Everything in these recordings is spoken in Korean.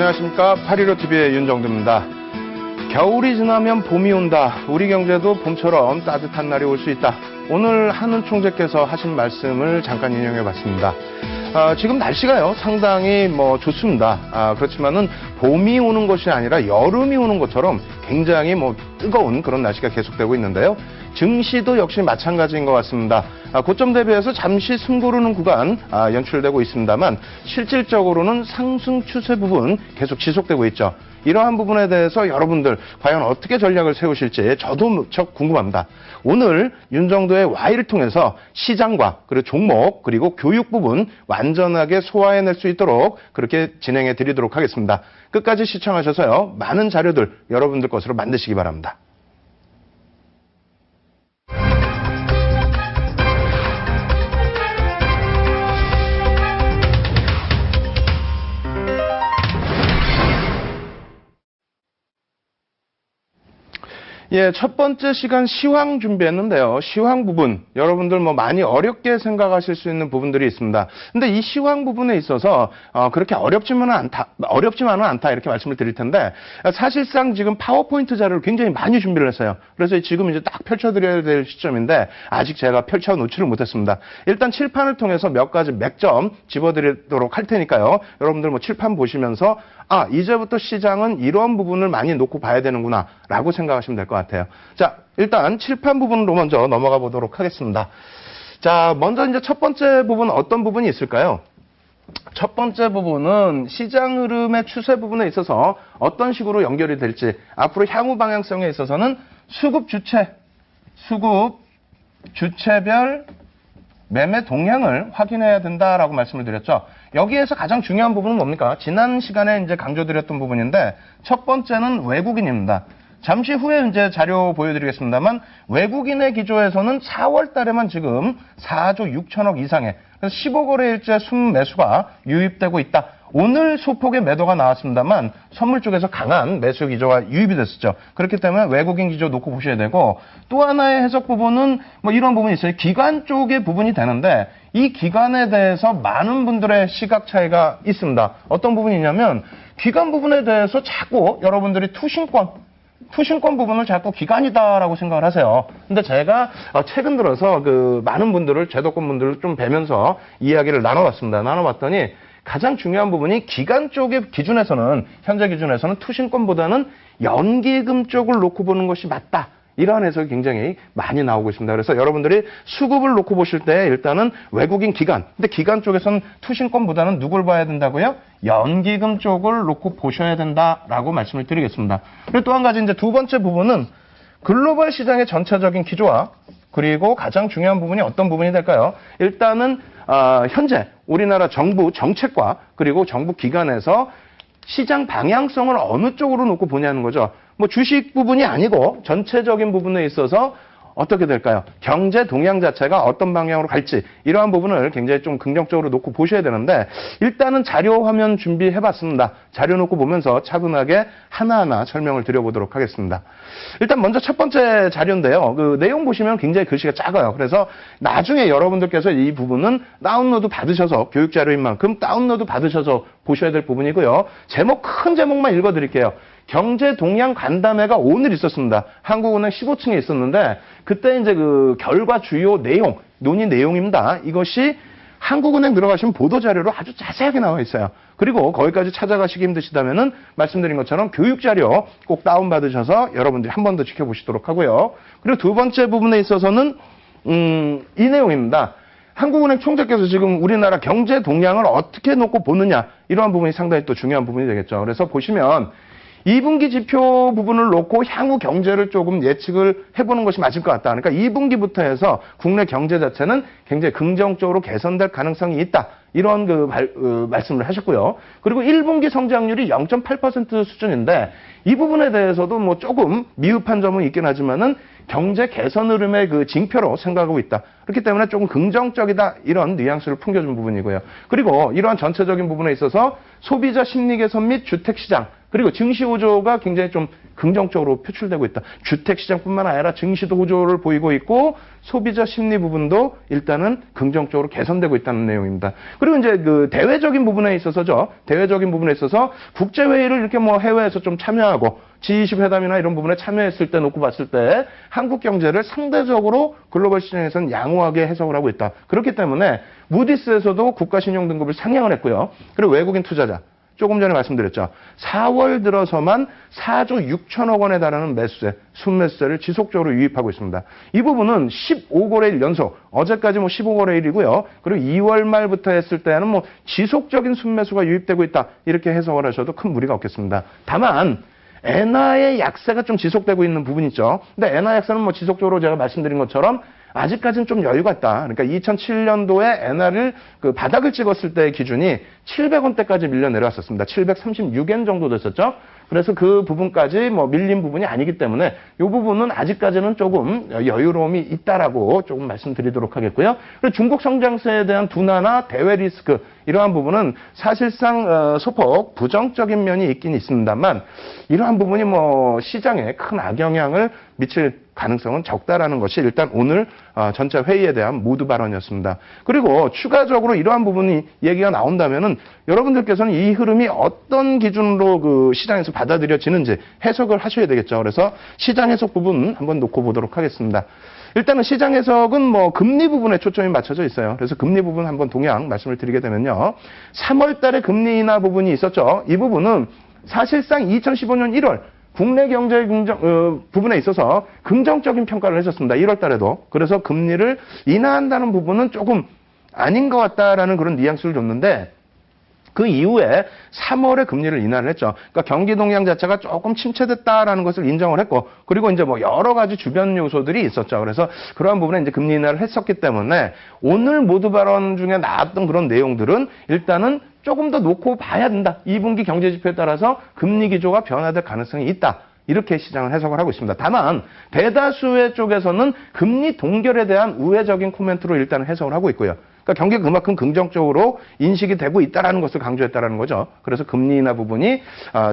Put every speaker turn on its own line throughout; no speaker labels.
안녕하십니까. 815TV의 윤정두입니다. 겨울이 지나면 봄이 온다. 우리 경제도 봄처럼 따뜻한 날이 올 수 있다. 오늘 한은 총재께서 하신 말씀을 잠깐 인용해 봤습니다. 지금 날씨가요 상당히 좋습니다. 그렇지만은 봄이 오는 것이 아니라 여름이 오는 것처럼 굉장히 뜨거운 그런 날씨가 계속되고 있는데요. 증시도 역시 마찬가지인 것 같습니다. 고점 대비해서 잠시 숨 고르는 구간 연출되고 있습니다만 실질적으로는 상승 추세 부분 계속 지속되고 있죠. 이러한 부분에 대해서 여러분들 과연 어떻게 전략을 세우실지 저도 무척 궁금합니다. 오늘 윤정도의 Y를 통해서 시장과 그리고 종목 그리고 교육 부분 완전하게 소화해낼 수 있도록 그렇게 진행해 드리도록 하겠습니다. 끝까지 시청하셔서요 많은 자료들 여러분들 것으로 만드시기 바랍니다. 예, 첫 번째 시간 시황 준비했는데요. 시황 부분, 여러분들 많이 어렵게 생각하실 수 있는 부분들이 있습니다. 근데 이 시황 부분에 있어서, 그렇게 어렵지만은 않다, 이렇게 말씀을 드릴 텐데, 사실상 지금 파워포인트 자료를 굉장히 많이 준비를 했어요. 그래서 지금 이제 딱 펼쳐드려야 될 시점인데, 아직 제가 펼쳐놓지를 못했습니다. 일단 칠판을 통해서 몇 가지 맥점 집어드리도록 할 테니까요. 여러분들 칠판 보시면서, 이제부터 시장은 이런 부분을 많이 놓고 봐야 되는구나, 라고 생각하시면 될 것 같아요. 자, 일단 칠판 부분으로 먼저 넘어가 보도록 하겠습니다. 자, 먼저 이제 첫 번째 부분 어떤 부분이 있을까요? 첫 번째 부분은 시장 흐름의 추세 부분에 있어서 어떤 식으로 연결이 될지, 앞으로 향후 방향성에 있어서는 수급 주체별 매매 동향을 확인해야 된다라고 말씀을 드렸죠. 여기에서 가장 중요한 부분은 뭡니까? 지난 시간에 이제 강조드렸던 부분인데, 첫 번째는 외국인입니다. 잠시 후에 이제 자료 보여드리겠습니다만, 외국인의 기조에서는 4월 달에만 지금 4조 6천억 이상의, 그래서 15거래일째 순매수가 유입되고 있다. 오늘 소폭의 매도가 나왔습니다만 선물 쪽에서 강한 매수 기조가 유입이 됐었죠. 그렇기 때문에 외국인 기조 놓고 보셔야 되고, 또 하나의 해석 부분은 이런 부분이 있어요. 기관 쪽의 부분이 되는데 이 기관에 대해서 많은 분들의 시각 차이가 있습니다. 어떤 부분이냐면 기관 부분에 대해서 자꾸 여러분들이 투신권 부분을 자꾸 기관이다라고 생각을 하세요. 근데 제가 최근 들어서 많은 분들을, 제도권 분들을 좀 뵈면서 이야기를 나눠봤습니다. 나눠봤더니 가장 중요한 부분이 기관 쪽의 기준에서는, 현재 기준에서는 투신권보다는 연기금 쪽을 놓고 보는 것이 맞다. 이러한 해석이 굉장히 많이 나오고 있습니다. 그래서 여러분들이 수급을 놓고 보실 때 일단은 외국인 기관, 근데 기관 쪽에서는 투신권보다는 누굴 봐야 된다고요? 연기금 쪽을 놓고 보셔야 된다라고 말씀을 드리겠습니다. 그리고 또 한 가지 이제 두 번째 부분은 글로벌 시장의 전체적인 기조와 그리고 가장 중요한 부분이 어떤 부분이 될까요? 일단은 현재 우리나라 정부 정책과 그리고 정부 기관에서 시장 방향성을 어느 쪽으로 놓고 보냐는 거죠. 주식 부분이 아니고 전체적인 부분에 있어서 어떻게 될까요? 경제 동향 자체가 어떤 방향으로 갈지, 이러한 부분을 굉장히 좀 긍정적으로 놓고 보셔야 되는데, 일단은 자료 화면 준비해봤습니다. 자료 놓고 보면서 차분하게 하나하나 설명을 드려보도록 하겠습니다. 일단 먼저 첫 번째 자료인데요. 내용 보시면 굉장히 글씨가 작아요. 그래서 나중에 여러분들께서 이 부분은 다운로드 받으셔서, 교육 자료인 만큼 다운로드 받으셔서 보셔야 될 부분이고요. 큰 제목만 읽어드릴게요. 경제 동향 간담회가 오늘 있었습니다. 한국은행 15층에 있었는데, 그때 이제 결과 주요 내용, 논의 내용입니다. 이것이 한국은행 들어가시면 보도자료로 아주 자세하게 나와 있어요. 그리고 거기까지 찾아가시기 힘드시다면은 말씀드린 것처럼 교육자료 꼭 다운받으셔서 여러분들이 한 번 더 지켜보시도록 하고요. 그리고 두 번째 부분에 있어서는, 이 내용입니다. 한국은행 총재께서 지금 우리나라 경제 동향을 어떻게 놓고 보느냐, 이러한 부분이 상당히 또 중요한 부분이 되겠죠. 그래서 보시면 2분기 지표 부분을 놓고 향후 경제를 조금 예측을 해보는 것이 맞을 것 같다. 그러니까 2분기부터 해서 국내 경제 자체는 굉장히 긍정적으로 개선될 가능성이 있다. 이런 말씀을 하셨고요. 그리고 1분기 성장률이 0.8% 수준인데, 이 부분에 대해서도 조금 미흡한 점은 있긴 하지만은 경제 개선 흐름의 징표로 생각하고 있다. 그렇기 때문에 조금 긍정적이다. 이런 뉘앙스를 풍겨준 부분이고요. 그리고 이러한 전체적인 부분에 있어서 소비자 심리 개선 및 주택시장, 그리고 증시 호조가 굉장히 좀 긍정적으로 표출되고 있다. 주택시장뿐만 아니라 증시도 호조를 보이고 있고 소비자 심리 부분도 일단은 긍정적으로 개선되고 있다는 내용입니다. 그리고 이제 그 대외적인 부분에 있어서죠. 대외적인 부분에 있어서 국제회의를 이렇게 뭐 해외에서 좀 참여하고 G20 회담이나 이런 부분에 참여했을 때 놓고 봤을 때 한국 경제를 상대적으로 글로벌 시장에서는 양호하게 해석을 하고 있다. 그렇기 때문에 무디스에서도 국가신용등급을 상향을 했고요. 그리고 외국인 투자자. 조금 전에 말씀드렸죠. 4월 들어서만 4조 6천억 원에 달하는 매수세, 순매수세를 지속적으로 유입하고 있습니다. 이 부분은 15거래일 연속, 어제까지 뭐 15거래일이고요. 그리고 2월 말부터 했을 때는 뭐 지속적인 순매수가 유입되고 있다. 이렇게 해석을 하셔도 큰 무리가 없겠습니다. 다만 엔화의 약세가 좀 지속되고 있는 부분이 있죠. 근데 엔화 약세는 뭐 지속적으로 제가 말씀드린 것처럼 아직까지는 좀 여유가 있다. 그러니까 2007년도에 엔화를 그 바닥을 찍었을 때의 기준이 700원대까지 밀려 내려왔었습니다. 736엔 정도 됐었죠. 그래서 그 부분까지 뭐 밀린 부분이 아니기 때문에 이 부분은 아직까지는 조금 여유로움이 있다라고 조금 말씀드리도록 하겠고요. 그리고 중국 성장세에 대한 둔화나 대외 리스크 이러한 부분은 사실상 소폭 부정적인 면이 있긴 있습니다만 이러한 부분이 뭐 시장에 큰 악영향을 미칠 가능성은 적다라는 것이 일단 오늘 전체 회의에 대한 모두 발언이었습니다. 그리고 추가적으로 이러한 부분이 얘기가 나온다면은 여러분들께서는 이 흐름이 어떤 기준으로 그 시장에서 받아들여지는지 해석을 하셔야 되겠죠. 그래서 시장 해석 부분 한번 놓고 보도록 하겠습니다. 일단은 시장 해석은 뭐 금리 부분에 초점이 맞춰져 있어요. 그래서 금리 부분 한번 동향 말씀을 드리게 되면요. 3월 달에 금리 인하 부분이 있었죠. 이 부분은 사실상 2015년 1월 국내 경제 부분에 있어서 긍정적인 평가를 했었습니다. 1월 달에도. 그래서 금리를 인하한다는 부분은 조금 아닌 것 같다라는 그런 뉘앙스를 줬는데 그 이후에 3월에 금리를 인하를 했죠. 그러니까 경기 동향 자체가 조금 침체됐다라는 것을 인정을 했고, 그리고 이제 뭐 여러 가지 주변 요소들이 있었죠. 그래서 그러한 부분에 이제 금리 인하를 했었기 때문에 오늘 모두 발언 중에 나왔던 그런 내용들은 일단은 조금 더 놓고 봐야 된다. 2분기 경제 지표에 따라서 금리 기조가 변화될 가능성이 있다. 이렇게 시장을 해석을 하고 있습니다. 다만 대다수의 쪽에서는 금리 동결에 대한 우회적인 코멘트로 일단 해석을 하고 있고요. 그러니까 경기가 그만큼 긍정적으로 인식이 되고 있다는 것을 강조했다는 거죠. 그래서 금리 인하 부분이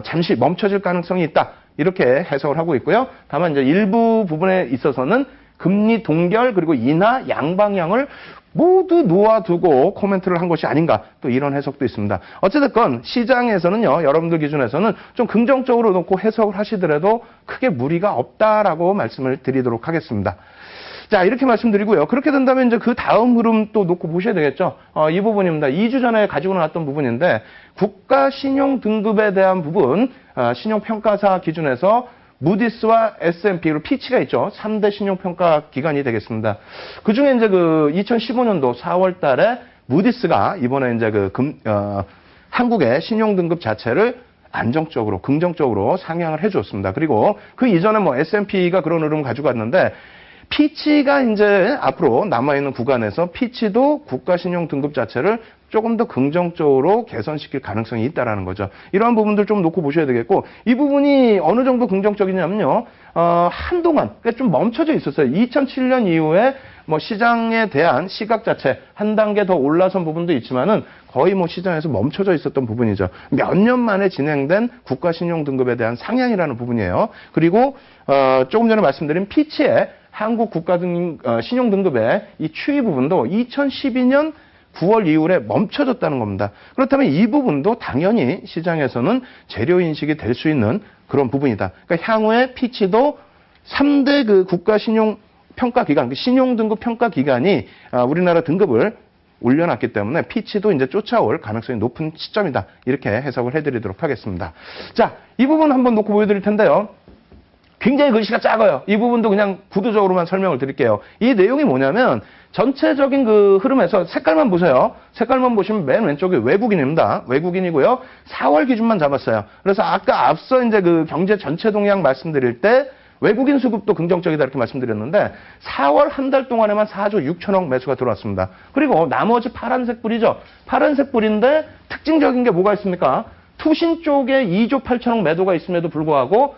잠시 멈춰질 가능성이 있다. 이렇게 해석을 하고 있고요. 다만 이제 일부 부분에 있어서는 금리 동결 그리고 인하 양방향을 모두 놓아두고 코멘트를 한 것이 아닌가 또 이런 해석도 있습니다. 어쨌든 시장에서는요. 여러분들 기준에서는 좀 긍정적으로 놓고 해석을 하시더라도 크게 무리가 없다라고 말씀을 드리도록 하겠습니다. 자, 이렇게 말씀드리고요. 그렇게 된다면 이제 그 다음 흐름 또 놓고 보셔야 되겠죠. 이 부분입니다. 2주 전에 가지고 나왔던 부분인데 국가 신용 등급에 대한 부분, 신용평가사 기준에서 무디스와 S&P, 그리고 피치가 있죠. 3대 신용평가 기관이 되겠습니다. 그 중에 이제 2015년도 4월 달에 무디스가 이번에 이제 한국의 신용등급 자체를 안정적으로, 긍정적으로 상향을 해줬습니다. 그리고 그 이전에 뭐 S&P가 그런 흐름을 가지고 왔는데, 피치가 이제 앞으로 남아있는 구간에서 피치도 국가신용등급 자체를 조금 더 긍정적으로 개선시킬 가능성이 있다는 거죠. 이러한 부분들 좀 놓고 보셔야 되겠고, 이 부분이 어느 정도 긍정적이냐면요. 한동안 좀 멈춰져 있었어요. 2007년 이후에 뭐 시장에 대한 시각 자체 한 단계 더 올라선 부분도 있지만은 거의 뭐 시장에서 멈춰져 있었던 부분이죠. 몇 년 만에 진행된 국가신용등급에 대한 상향이라는 부분이에요. 그리고 조금 전에 말씀드린 피치의 한국 신용등급의 이 추이 부분도 2012년 9월 이후에 멈춰졌다는 겁니다. 그렇다면 이 부분도 당연히 시장에서는 재료 인식이 될 수 있는 그런 부분이다. 그러니까 향후에 피치도 3대 국가신용평가기관, 신용등급 평가기관이 우리나라 등급을 올려놨기 때문에 피치도 이제 쫓아올 가능성이 높은 시점이다. 이렇게 해석을 해드리도록 하겠습니다. 자, 이 부분 한번 놓고 보여드릴 텐데요. 굉장히 글씨가 작아요. 이 부분도 그냥 구도적으로만 설명을 드릴게요. 이 내용이 뭐냐면 전체적인 그 흐름에서 색깔만 보세요. 색깔만 보시면 맨 왼쪽이 외국인입니다. 외국인이고요. 4월 기준만 잡았어요. 그래서 아까 앞서 이제 그 경제 전체 동향 말씀드릴 때 외국인 수급도 긍정적이다 이렇게 말씀드렸는데 4월 한 달 동안에만 4조 6천억 매수가 들어왔습니다. 그리고 나머지 파란색 불이죠. 파란색 불인데 특징적인 게 뭐가 있습니까? 투신 쪽에 2조 8천억 매도가 있음에도 불구하고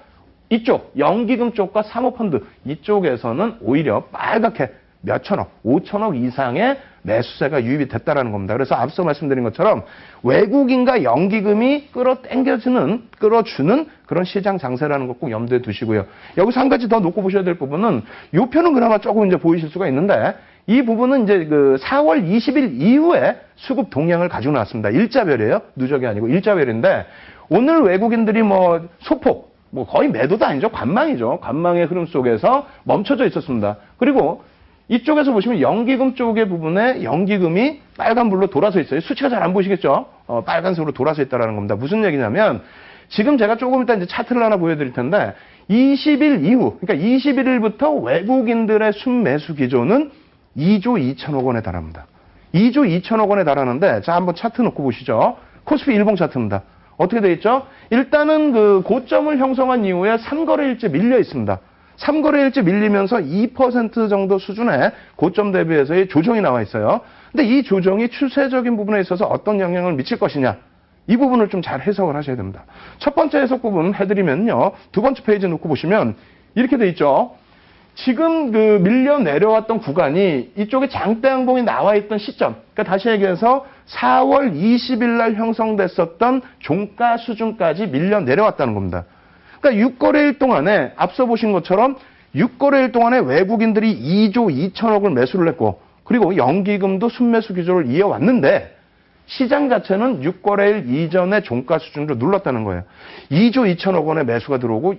이쪽 연기금 쪽과 사모펀드 이쪽에서는 오히려 빨갛게 몇천억, 5천억 이상의 매수세가 유입이 됐다라는 겁니다. 그래서 앞서 말씀드린 것처럼 외국인과 연기금이 끌어주는 그런 시장 장세라는 것 꼭 염두에 두시고요. 여기서 한 가지 더 놓고 보셔야 될 부분은 이 표는 그나마 조금 이제 보이실 수가 있는데 이 부분은 이제 그 4월 20일 이후에 수급 동향을 가지고 나왔습니다. 일자별이에요. 누적이 아니고 일자별인데 오늘 외국인들이 뭐 소폭, 뭐 거의 매도도 아니죠. 관망이죠. 관망의 흐름 속에서 멈춰져 있었습니다. 그리고 이쪽에서 보시면 연기금 쪽의 부분에 연기금이 빨간불로 돌아서 있어요. 수치가 잘 안 보이시겠죠? 빨간색으로 돌아서 있다는 겁니다. 무슨 얘기냐면 지금 제가 조금 이따 이제 차트를 하나 보여드릴 텐데 20일 이후, 그러니까 21일부터 외국인들의 순매수 기조는 2조 2천억 원에 달합니다. 2조 2천억 원에 달하는데 자 한번 차트 놓고 보시죠. 코스피 일봉 차트입니다. 어떻게 되어 있죠? 일단은 그 고점을 형성한 이후에 3거래일째 밀려 있습니다. 3거래일째 밀리면서 2% 정도 수준의 고점 대비해서의 조정이 나와 있어요. 근데 이 조정이 추세적인 부분에 있어서 어떤 영향을 미칠 것이냐. 이 부분을 좀 잘 해석을 하셔야 됩니다. 첫 번째 해석 부분 해드리면요. 두 번째 페이지 놓고 보시면 이렇게 돼 있죠. 지금 그 밀려 내려왔던 구간이 이쪽에 장대 양봉이 나와 있던 시점. 그러니까 다시 얘기해서 4월 20일 날 형성됐었던 종가 수준까지 밀려 내려왔다는 겁니다. 그러니까 6거래일 동안에 앞서 보신 것처럼 6거래일 동안에 외국인들이 2조 2천억을 매수를 했고 그리고 연기금도 순매수 기조를 이어왔는데 시장 자체는 6거래일 이전의 종가 수준으로 눌렀다는 거예요. 2조 2천억 원의 매수가 들어오고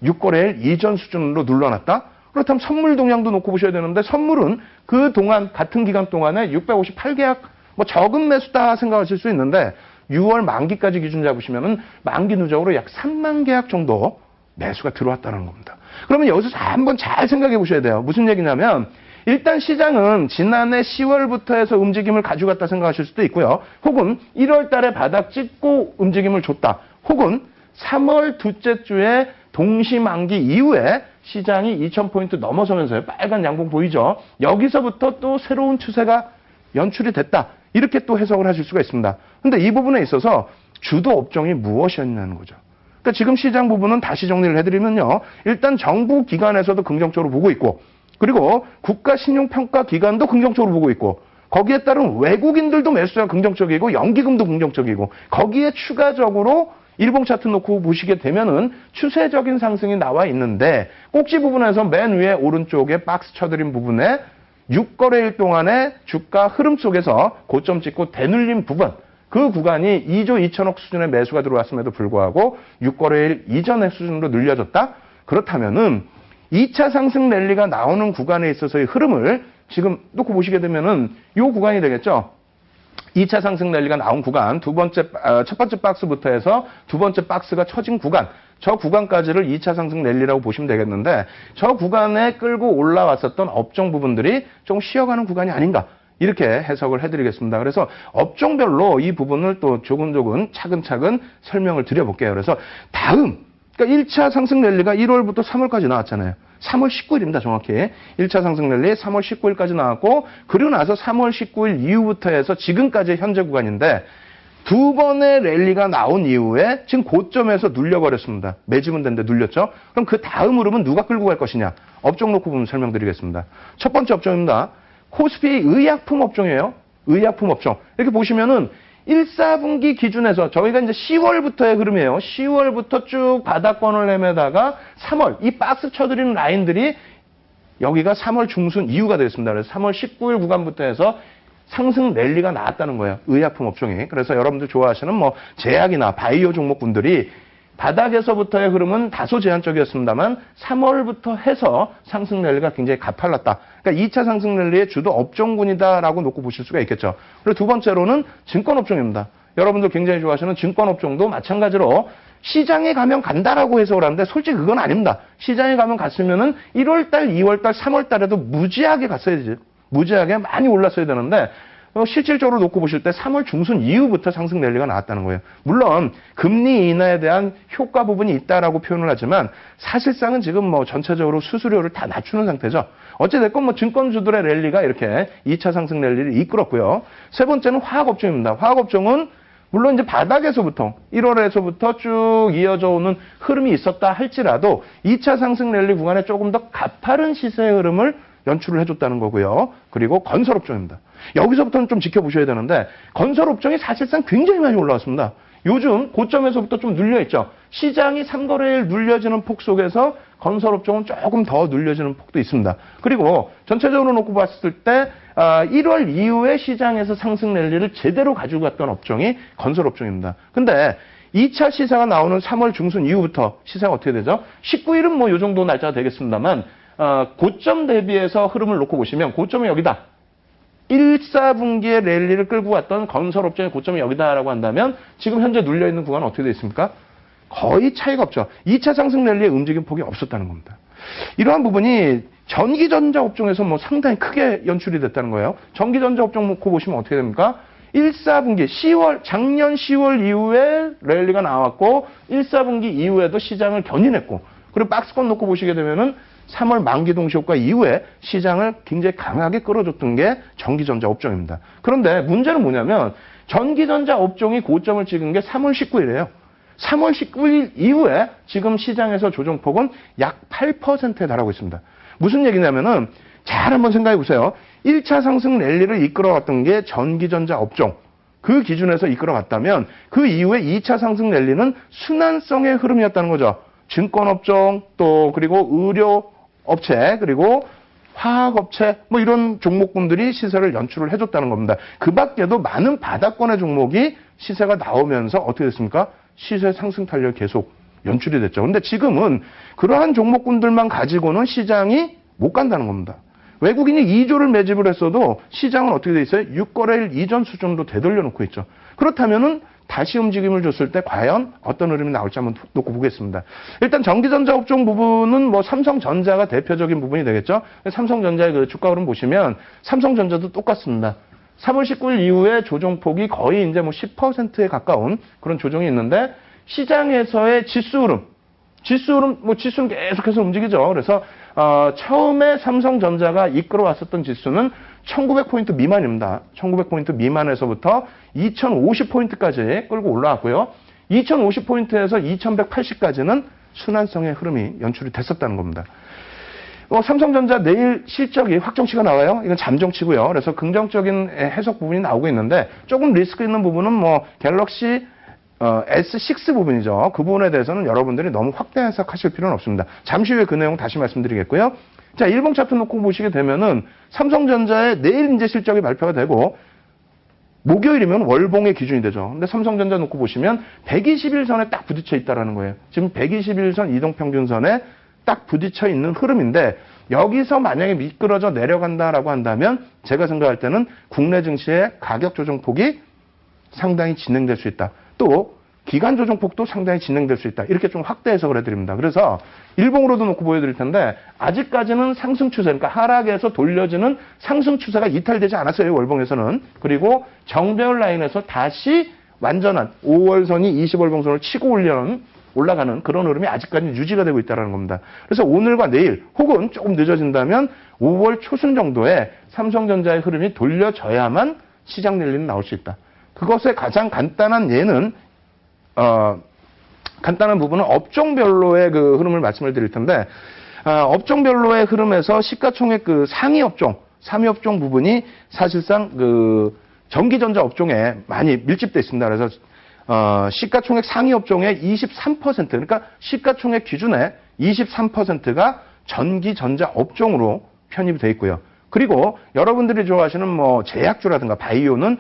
6거래일 이전 수준으로 눌러놨다? 그렇다면 선물 동향도 놓고 보셔야 되는데 선물은 그동안 같은 기간 동안에 658계약 뭐 적은 매수다 생각하실 수 있는데 6월 만기까지 기준 잡으시면은 만기 누적으로 약 3만 계약 정도 매수가 들어왔다는 겁니다. 그러면 여기서 한번 잘 생각해 보셔야 돼요. 무슨 얘기냐면 일단 시장은 지난해 10월부터 해서 움직임을 가져갔다 생각하실 수도 있고요. 혹은 1월 달에 바닥 찍고 움직임을 줬다. 혹은 3월 둘째 주에 동시만기 이후에 시장이 2,000포인트 넘어서면서요. 빨간 양봉 보이죠? 여기서부터 또 새로운 추세가 연출이 됐다. 이렇게 또 해석을 하실 수가 있습니다. 근데 이 부분에 있어서 주도 업종이 무엇이었냐는 거죠. 그러니까 지금 시장 부분은 다시 정리를 해드리면요. 일단 정부 기관에서도 긍정적으로 보고 있고 그리고 국가신용평가기관도 긍정적으로 보고 있고 거기에 따른 외국인들도 매수가 긍정적이고 연기금도 긍정적이고 거기에 추가적으로 일봉 차트 놓고 보시게 되면은 추세적인 상승이 나와 있는데 꼭지 부분에서 맨 위에 오른쪽에 박스 쳐드린 부분에 6거래일 동안의 주가 흐름 속에서 고점 찍고 되눌린 부분 그 구간이 2조 2천억 수준의 매수가 들어왔음에도 불구하고 6거래일 이전의 수준으로 늘려졌다? 그렇다면은 2차 상승 랠리가 나오는 구간에 있어서의 흐름을 지금 놓고 보시게 되면은 이 구간이 되겠죠. 2차 상승 랠리가 나온 구간, 첫 번째 박스부터 해서 두 번째 박스가 쳐진 구간, 저 구간까지를 2차 상승 랠리라고 보시면 되겠는데 저 구간에 끌고 올라왔었던 업종 부분들이 좀 쉬어가는 구간이 아닌가 이렇게 해석을 해드리겠습니다. 그래서 업종별로 이 부분을 또 조금 차근차근 설명을 드려볼게요. 그래서 다음 그러니까 1차 상승 랠리가 1월부터 3월까지 나왔잖아요. 3월 19일입니다. 정확히. 1차 상승 랠리 3월 19일까지 나왔고 그리고 나서 3월 19일 이후부터 해서 지금까지 현재 구간인데 두 번의 랠리가 나온 이후에 지금 고점에서 눌려버렸습니다. 매집은 됐는데 눌렸죠. 그럼 그 다음 흐름은 누가 끌고 갈 것이냐. 업종 놓고 보면 설명드리겠습니다. 첫 번째 업종입니다. 코스피 의약품 업종이에요. 의약품 업종. 이렇게 보시면은 1, 4분기 기준에서 저희가 이제 10월부터의 흐름이에요. 10월부터 쭉 바닥권을 헤매다가 3월 이 박스 쳐드리는 라인들이 여기가 3월 중순 이후가 되겠습니다. 그래서 3월 19일 구간부터 해서 상승 랠리가 나왔다는 거예요. 의약품 업종이. 그래서 여러분들 좋아하시는 뭐 제약이나 바이오 종목군들이 바닥에서부터의 흐름은 다소 제한적이었습니다만 3월부터 해서 상승 랠리가 굉장히 가팔랐다. 그러니까 2차 상승 랠리의 주도 업종군이다라고 놓고 보실 수가 있겠죠. 그리고 두 번째로는 증권 업종입니다. 여러분들 굉장히 좋아하시는 증권 업종도 마찬가지로 시장에 가면 간다라고 해석을 하는데 솔직히 그건 아닙니다. 시장에 가면 갔으면은 1월달, 2월달, 3월달에도 무지하게 갔어야지. 무지하게 많이 올랐어야 되는데 실질적으로 놓고 보실 때 3월 중순 이후부터 상승 랠리가 나왔다는 거예요. 물론 금리 인하에 대한 효과 부분이 있다라고 표현을 하지만 사실상은 지금 뭐 전체적으로 수수료를 다 낮추는 상태죠. 어찌됐건 뭐 증권주들의 랠리가 이렇게 2차 상승 랠리를 이끌었고요. 세 번째는 화학업종입니다. 화학업종은 물론 이제 바닥에서부터 1월에서부터 쭉 이어져 오는 흐름이 있었다 할지라도 2차 상승 랠리 구간에 조금 더 가파른 시세의 흐름을 연출을 해줬다는 거고요. 그리고 건설업종입니다. 여기서부터는 좀 지켜보셔야 되는데 건설업종이 사실상 굉장히 많이 올라왔습니다. 요즘 고점에서부터 좀 눌려있죠. 시장이 3거래일 눌려지는 폭 속에서 건설업종은 조금 더 눌려지는 폭도 있습니다. 그리고 전체적으로 놓고 봤을 때 1월 이후에 시장에서 상승 랠리를 제대로 가지고 갔던 업종이 건설업종입니다. 근데 2차 시세가 나오는 3월 중순 이후부터 시세가 어떻게 되죠? 19일은 뭐 요 정도 날짜가 되겠습니다만 고점 대비해서 흐름을 놓고 보시면 고점이 여기다. 1, 4분기에 랠리를 끌고 갔던 건설업종의 고점이 여기다라고 한다면 지금 현재 눌려있는 구간은 어떻게 되어 있습니까? 거의 차이가 없죠. 2차 상승 랠리의 움직임 폭이 없었다는 겁니다. 이러한 부분이 전기전자 업종에서 뭐 상당히 크게 연출이 됐다는 거예요. 전기전자 업종 놓고 보시면 어떻게 됩니까? 1, 4분기 작년 10월 이후에 랠리가 나왔고 1, 4분기 이후에도 시장을 견인했고 그리고 박스권 놓고 보시게 되면은 3월 만기 동시효과 이후에 시장을 굉장히 강하게 끌어줬던 게 전기전자 업종입니다. 그런데 문제는 뭐냐면 전기전자 업종이 고점을 찍은 게 3월 19일이에요. 3월 19일 이후에 지금 시장에서 조정폭은 약 8%에 달하고 있습니다. 무슨 얘기냐면은 잘 한번 생각해 보세요. 1차 상승 랠리를 이끌어갔던 게 전기전자 업종. 그 기준에서 이끌어갔다면 그 이후에 2차 상승 랠리는 순환성의 흐름이었다는 거죠. 증권업종 또 그리고 의료업체 그리고 화학업체 뭐 이런 종목군들이 시세를 연출을 해줬다는 겁니다. 그 밖에도 많은 바닥권의 종목이 시세가 나오면서 어떻게 됐습니까? 시세 상승 탄력 계속 연출이 됐죠. 근데 지금은 그러한 종목군들만 가지고는 시장이 못 간다는 겁니다. 외국인이 2조를 매집을 했어도 시장은 어떻게 돼 있어요? 6거래일 이전 수준으로 되돌려 놓고 있죠. 그렇다면은 다시 움직임을 줬을 때 과연 어떤 흐름이 나올지 한번 놓고 보겠습니다. 일단 전기전자 업종 부분은 뭐 삼성전자가 대표적인 부분이 되겠죠. 삼성전자의 그 주가 흐름 보시면 삼성전자도 똑같습니다. 3월 19일 이후에 조정폭이 거의 이제 뭐 10%에 가까운 그런 조정이 있는데 시장에서의 지수 흐름, 뭐 지수는 계속해서 움직이죠. 그래서 처음에 삼성전자가 이끌어왔었던 지수는 1900포인트 미만입니다. 1900포인트 미만에서부터 2050포인트까지 끌고 올라왔고요. 2050포인트에서 2180까지는 순환성의 흐름이 연출이 됐었다는 겁니다. 삼성전자 내일 실적이 확정치가 나와요. 이건 잠정치고요. 그래서 긍정적인 해석 부분이 나오고 있는데 조금 리스크 있는 부분은 뭐 갤럭시 S6 부분이죠. 그 부분에 대해서는 여러분들이 너무 확대 해석하실 필요는 없습니다. 잠시 후에 그 내용 다시 말씀드리겠고요. 자, 일봉 차트 놓고 보시게 되면은 삼성전자의 내일 이제 실적이 발표가 되고 목요일이면 월봉의 기준이 되죠. 근데 삼성전자 놓고 보시면 121선에 딱 부딪혀 있다라는 거예요. 지금 121선 이동평균선에 딱 부딪혀 있는 흐름인데 여기서 만약에 미끄러져 내려간다라고 한다면 제가 생각할 때는 국내 증시의 가격 조정폭이 상당히 진행될 수 있다. 또 기간 조정폭도 상당히 진행될 수 있다. 이렇게 좀 확대 해석을 해드립니다. 그래서 일봉으로도 놓고 보여드릴 텐데 아직까지는 상승 추세, 그러니까 하락에서 돌려지는 상승 추세가 이탈되지 않았어요. 월봉에서는. 그리고 정배열 라인에서 다시 완전한 5월선이 20월봉선을 치고 올라가는 그런 흐름이 아직까지 유지가 되고 있다는 겁니다. 그래서 오늘과 내일 혹은 조금 늦어진다면 5월 초순 정도에 삼성전자의 흐름이 돌려져야만 시장 랠리는 나올 수 있다. 그것의 가장 간단한 예는 간단한 부분은 업종별로의 그 흐름을 말씀을 드릴 텐데 업종별로의 흐름에서 시가총액 그 상위 업종 부분이 사실상 그 전기전자 업종에 많이 밀집되어 있습니다. 그래서 시가총액 상위 업종의 23% 그러니까 시가총액 기준의 23%가 전기전자 업종으로 편입이 되어 있고요. 그리고 여러분들이 좋아하시는 뭐 제약주라든가 바이오는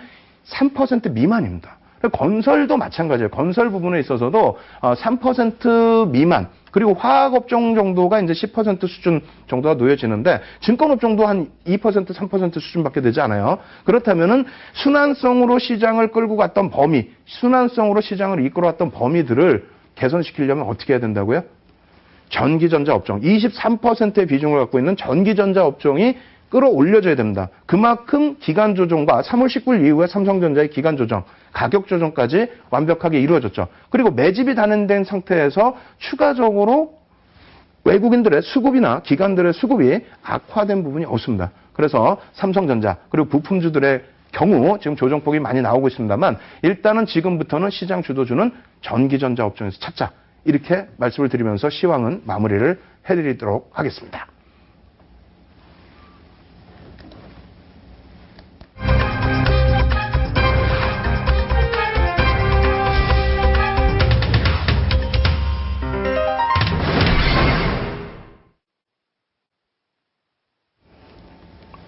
3% 미만입니다. 건설도 마찬가지예요. 건설 부분에 있어서도 3% 미만 그리고 화학업종 정도가 이제 10% 수준 정도가 놓여지는데 증권업종도 한 2% 3% 수준밖에 되지 않아요. 그렇다면은 순환성으로 시장을 끌고 갔던 범위, 순환성으로 시장을 이끌어왔던 범위들을 개선시키려면 어떻게 해야 된다고요? 전기전자 업종 23%의 비중을 갖고 있는 전기전자 업종이 끌어올려줘야 됩니다. 그만큼 기간 조정과 3월 19일 이후에 삼성전자의 기간 조정, 가격 조정까지 완벽하게 이루어졌죠. 그리고 매집이 단행된 상태에서 추가적으로 외국인들의 수급이나 기관들의 수급이 악화된 부분이 없습니다. 그래서 삼성전자 그리고 부품주들의 경우 지금 조정폭이 많이 나오고 있습니다만 일단은 지금부터는 시장 주도주는 전기전자 업종에서 찾자. 이렇게 말씀을 드리면서 시황은 마무리를 해드리도록 하겠습니다.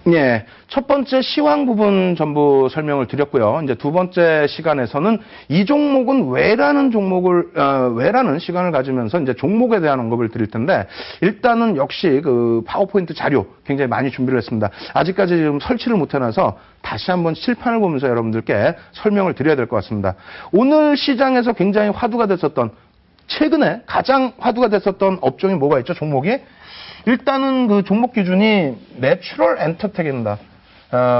예, 첫 번째 시황 부분 전부 설명을 드렸고요. 이제 두 번째 시간에서는 이 종목은 왜라는 시간을 가지면서 이제 종목에 대한 언급을 드릴 텐데, 일단은 역시 그 파워포인트 자료 굉장히 많이 준비를 했습니다. 아직까지 지금 설치를 못 해놔서 다시 한번 실판을 보면서 여러분들께 설명을 드려야 될 것 같습니다. 오늘 시장에서 굉장히 화두가 됐었던, 최근에 가장 화두가 됐었던 업종이 뭐가 있죠? 종목이? 일단은 그 종목 기준이 내추럴 엔터텍입니다.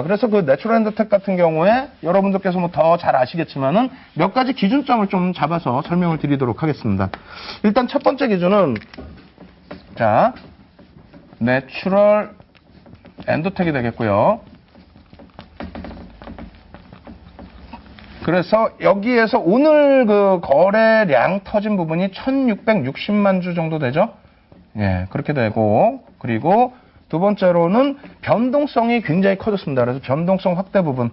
그래서 그 내추럴 엔터텍 같은 경우에 여러분들께서 뭐 더 잘 아시겠지만은 몇 가지 기준점을 좀 잡아서 설명을 드리도록 하겠습니다. 일단 첫 번째 기준은, 자, 내추럴 엔터텍이 되겠고요. 그래서 여기에서 오늘 그 거래량 터진 부분이 1660만 주 정도 되죠? 예, 그렇게 되고, 그리고 두 번째로는 변동성이 굉장히 커졌습니다. 그래서 변동성 확대 부분.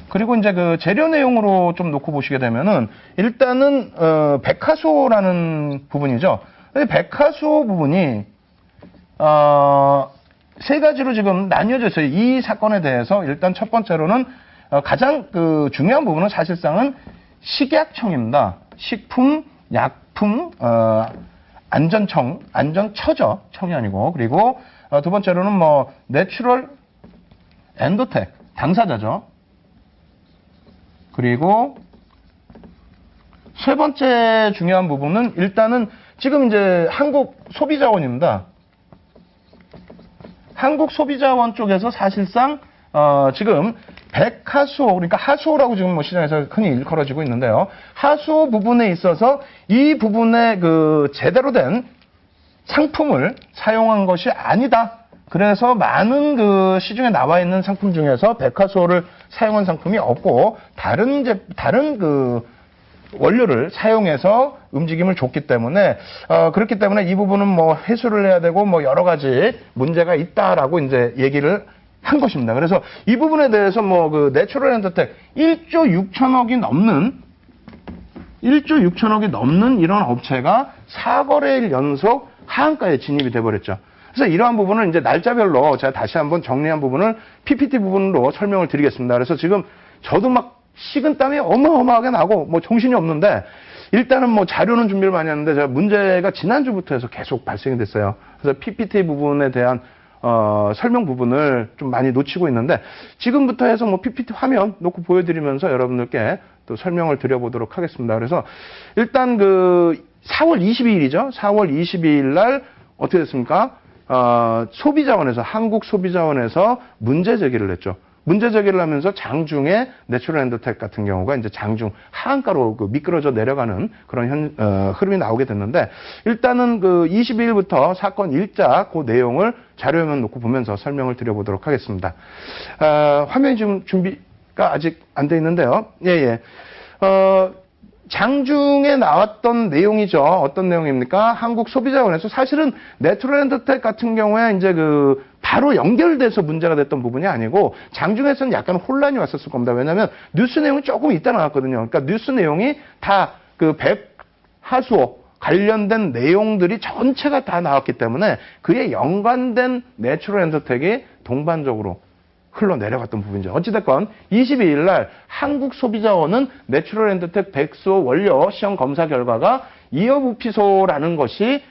그리고 이제 그 재료 내용으로 좀 놓고 보시게 되면은, 일단은, 백화수호라는 부분이죠. 백화수호 부분이, 세 가지로 지금 나뉘어져 있어요. 이 사건에 대해서 일단 첫 번째로는, 가장 그 중요한 부분은 사실상은 식약청입니다. 식품, 약품, 안전처죠. 청이 아니고. 그리고 두 번째로는 뭐 내추럴 엔도텍, 당사자죠. 그리고 세 번째 중요한 부분은 일단은 지금 이제 한국소비자원입니다. 한국소비자원 쪽에서 사실상 지금 백하수호, 그러니까 하수호라고 지금 뭐 시장에서 흔히 일컬어지고 있는데요. 하수호 부분에 있어서 이 부분에 그 제대로 된 상품을 사용한 것이 아니다. 그래서 많은 그 시중에 나와 있는 상품 중에서 백화수호를 사용한 상품이 없고 다른 그 원료를 사용해서 움직임을 줬기 때문에 그렇기 때문에 이 부분은 뭐 회수를 해야 되고 뭐 여러 가지 문제가 있다라고 이제 얘기를 한 것입니다. 그래서 이 부분에 대해서 뭐 그 내추럴 엔터텍 1조 6천억이 넘는 이런 업체가 4거래일 연속 하한가에 진입이 돼버렸죠. 그래서 이러한 부분을 이제 날짜별로 제가 다시 한번 정리한 부분을 PPT 부분으로 설명을 드리겠습니다. 그래서 지금 저도 막 식은땀이 어마어마하게 나고 뭐 정신이 없는데, 일단은 뭐 자료는 준비를 많이 했는데 제가 문제가 지난주부터 해서 계속 발생이 됐어요. 그래서 PPT 부분에 대한 설명 부분을 좀 많이 놓치고 있는데, 지금부터 해서 뭐 PPT 화면 놓고 보여드리면서 여러분들께 또 설명을 드려보도록 하겠습니다. 그래서 일단 그 4월 22일이죠. 4월 22일 날 어떻게 됐습니까? 소비자원에서, 한국소비자원에서 문제 제기를 했죠. 문제 제기를 하면서 장중에 내추럴 엔더텍 같은 경우가 이제 장중 하한가로 그 미끄러져 내려가는 그런 흐름이 나오게 됐는데, 일단은 그 22일부터 사건 일자 그 내용을 자료화면 놓고 보면서 설명을 드려보도록 하겠습니다. 화면이 지금 준비가 아직 안 돼 있는데요. 예. 장중에 나왔던 내용이죠. 어떤 내용입니까? 한국소비자원에서 사실은 내추럴 엔터텍 같은 경우에 이제 그 바로 연결돼서 문제가 됐던 부분이 아니고, 장중에서는 약간 혼란이 왔었을 겁니다. 왜냐하면 뉴스 내용이 조금 있다 나왔거든요. 그러니까 뉴스 내용이 다 그 백하수호 관련된 내용들이 전체가 다 나왔기 때문에 그에 연관된 내추럴 엔터텍이 동반적으로 흘러내려갔던 부분이죠. 어찌됐건 22일 날 한국소비자원은 내추럴 엔더텍 백수호 원료 시험 검사 결과가 이어부피소라는 것이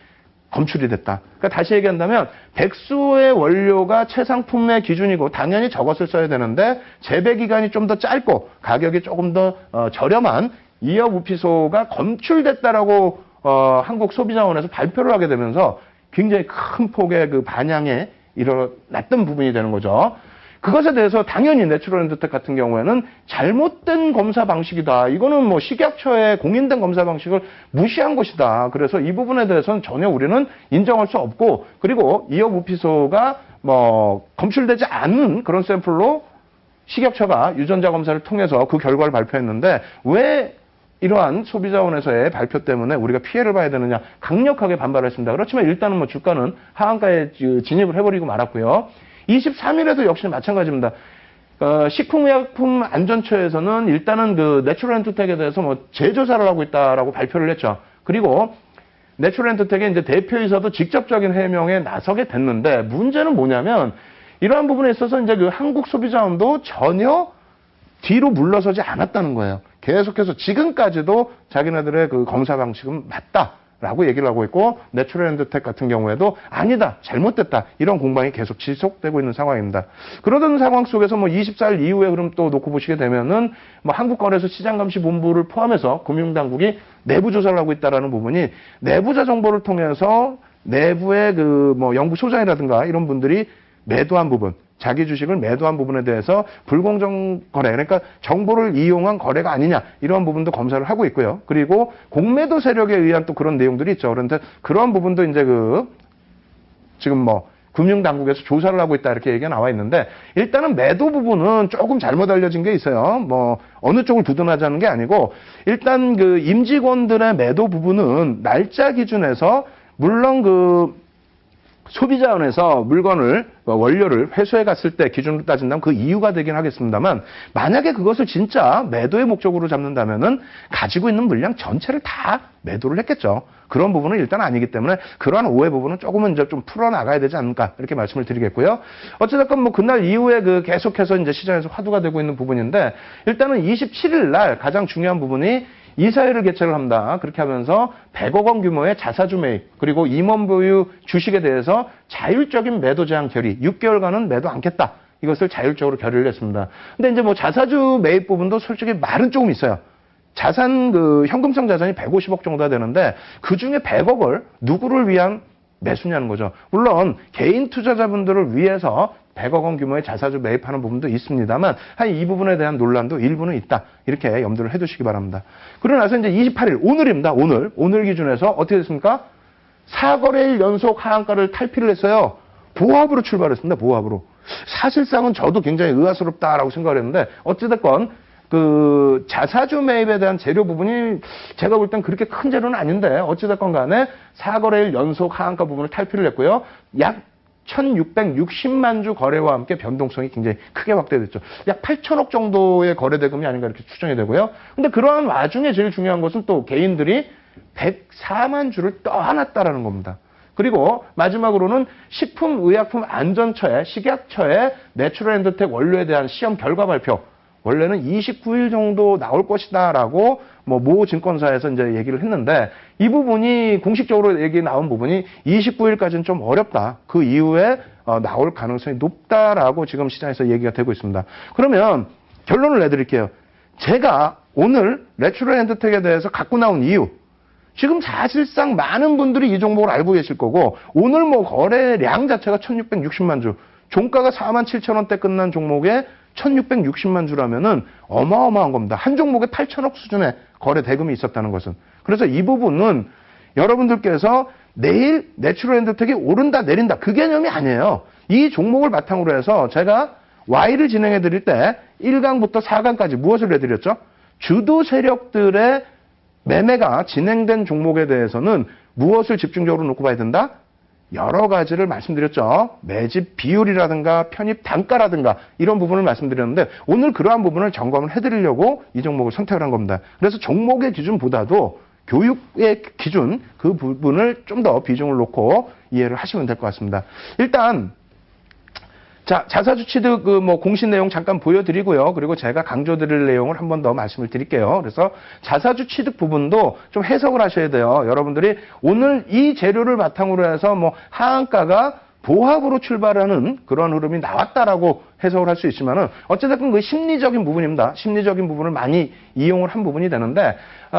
검출이 됐다. 그러니까 다시 얘기한다면 백수호의 원료가 최상품의 기준이고 당연히 저것을 써야 되는데, 재배 기간이 좀 더 짧고 가격이 조금 더 저렴한 이어부피소가 검출됐다라고 한국소비자원에서 발표를 하게 되면서 굉장히 큰 폭의 그 반향에 일어났던 부분이 되는 거죠. 그것에 대해서 당연히 내추럴 엔더텍 같은 경우에는 잘못된 검사 방식이다. 이거는 뭐 식약처의 공인된 검사 방식을 무시한 것이다. 그래서 이 부분에 대해서는 전혀 우리는 인정할 수 없고, 그리고 이어부피소가 뭐 검출되지 않은 그런 샘플로 식약처가 유전자 검사를 통해서 그 결과를 발표했는데, 왜 이러한 소비자원에서의 발표 때문에 우리가 피해를 봐야 되느냐 강력하게 반발했습니다. 그렇지만 일단은 뭐 주가는 하한가에 진입을 해버리고 말았고요. 23일에도 역시 마찬가지입니다. 식품의약품안전처에서는 일단은 그 내추럴 엔터텍에 대해서 뭐 재조사를 하고 있다라고 발표를 했죠. 그리고 내추럴엔터텍의 이제 대표이사도 직접적인 해명에 나서게 됐는데 문제는 뭐냐면 이러한 부분에 있어서 이제 그 한국 소비자원도 전혀 뒤로 물러서지 않았다는 거예요. 계속해서 지금까지도 자기네들의 그 검사 방식은 맞다라고 얘기를 하고 있고 내추럴엔터텍 같은 경우에도 아니다, 잘못됐다 이런 공방이 계속 지속되고 있는 상황입니다. 그러던 상황 속에서 뭐 24일 이후에 그럼 또 놓고 보시게 되면은 뭐 한국거래소시장감시본부를 포함해서 금융당국이 내부 조사를 하고 있다라는 부분이 내부자 정보를 통해서 내부의 그 뭐 연구 소장이라든가 이런 분들이 매도한 부분, 자기 주식을 매도한 부분에 대해서 불공정 거래, 그러니까 정보를 이용한 거래가 아니냐 이런 부분도 검사를 하고 있고요. 그리고 공매도 세력에 의한 또 그런 내용들이 있죠. 그런데 그런 부분도 이제 그 지금 뭐 금융당국에서 조사를 하고 있다 이렇게 얘기가 나와 있는데 일단은 매도 부분은 조금 잘못 알려진 게 있어요. 뭐 어느 쪽을 두둔하자는 게 아니고 일단 그 임직원들의 매도 부분은 날짜 기준에서 물론 그 소비자원에서 물건을 원료를 회수해 갔을 때 기준으로 따진다면 그 이유가 되긴 하겠습니다만 만약에 그것을 진짜 매도의 목적으로 잡는다면은 가지고 있는 물량 전체를 다 매도를 했겠죠. 그런 부분은 일단 아니기 때문에 그러한 오해 부분은 조금은 이제 좀 풀어나가야 되지 않을까 이렇게 말씀을 드리겠고요. 어찌됐건 뭐 그날 이후에 그 계속해서 이제 시장에서 화두가 되고 있는 부분인데 일단은 27일 날 가장 중요한 부분이 이사회를 개최를 합니다. 그렇게 하면서 100억 원 규모의 자사주 매입 그리고 임원 보유 주식에 대해서 자율적인 매도 제한 결의 6개월간은 매도 않겠다. 이것을 자율적으로 결의를 했습니다. 근데 이제 뭐 자사주 매입 부분도 솔직히 말은 조금 있어요. 자산 그 현금성 자산이 150억 정도가 되는데 그 중에 100억을 누구를 위한 매수냐는 거죠. 물론 개인 투자자분들을 위해서 100억 원 규모의 자사주 매입하는 부분도 있습니다만 한 이 부분에 대한 논란도 일부는 있다. 이렇게 염두를 해두시기 바랍니다. 그러고 나서 이제 28일 오늘입니다. 오늘 기준에서 어떻게 됐습니까? 4거래일 연속 하한가를 탈피를 했어요. 보합으로 출발했습니다. 보합으로. 사실상은 저도 굉장히 의아스럽다라고 생각을 했는데 어찌됐건 그 자사주 매입에 대한 재료 부분이 제가 볼 땐 그렇게 큰 재료는 아닌데 어찌됐건 간에 4거래일 연속 하한가 부분을 탈피를 했고요. 약 1660만 주 거래와 함께 변동성이 굉장히 크게 확대됐죠. 약 8천억 정도의 거래 대금이 아닌가 이렇게 추정이 되고요. 근데 그러한 와중에 제일 중요한 것은 또 개인들이 104만 주를 떠안았다라는 겁니다. 그리고 마지막으로는 식품의약품안전처의 식약처의 내추럴엔더텍 원료에 대한 시험 결과 발표. 원래는 29일 정도 나올 것이다라고 모 증권사에서 이제 얘기를 했는데 이 부분이 공식적으로 얘기 나온 부분이 29일까지는 좀 어렵다. 그 이후에 나올 가능성이 높다라고 지금 시장에서 얘기가 되고 있습니다. 그러면 결론을 내드릴게요. 제가 오늘 내추럴엔더텍에 대해서 갖고 나온 이유. 지금 사실상 많은 분들이 이 종목을 알고 계실 거고 오늘 뭐 거래량 자체가 1660만 주. 종가가 47,000원대 끝난 종목에 1660만 주라면은 어마어마한 겁니다. 한 종목에 8천억 수준의 거래 대금이 있었다는 것은. 그래서 이 부분은 여러분들께서 내일 내추럴엔더텍이 오른다 내린다 그 개념이 아니에요. 이 종목을 바탕으로 해서 제가 Y를 진행해 드릴 때 1강부터 4강까지 무엇을 해드렸죠? 주도 세력들의 매매가 진행된 종목에 대해서는 무엇을 집중적으로 놓고 봐야 된다? 여러 가지를 말씀드렸죠. 매집 비율이라든가 편입 단가라든가 이런 부분을 말씀드렸는데 오늘 그러한 부분을 점검을 해드리려고 이 종목을 선택을 한 겁니다. 그래서 종목의 기준보다도 교육의 기준 그 부분을 좀 더 비중을 놓고 이해를 하시면 될 것 같습니다. 일단 자사주 취득 공시 내용 잠깐 보여드리고요. 그리고 제가 강조드릴 내용을 한 번 더 말씀을 드릴게요. 그래서 자사주 취득 부분도 좀 해석을 하셔야 돼요. 여러분들이 오늘 이 재료를 바탕으로 해서 하한가가 보합으로 출발하는 그런 흐름이 나왔다라고 해석을 할 수 있지만은 어쨌든 그 심리적인 부분입니다. 심리적인 부분을 많이 이용을 한 부분이 되는데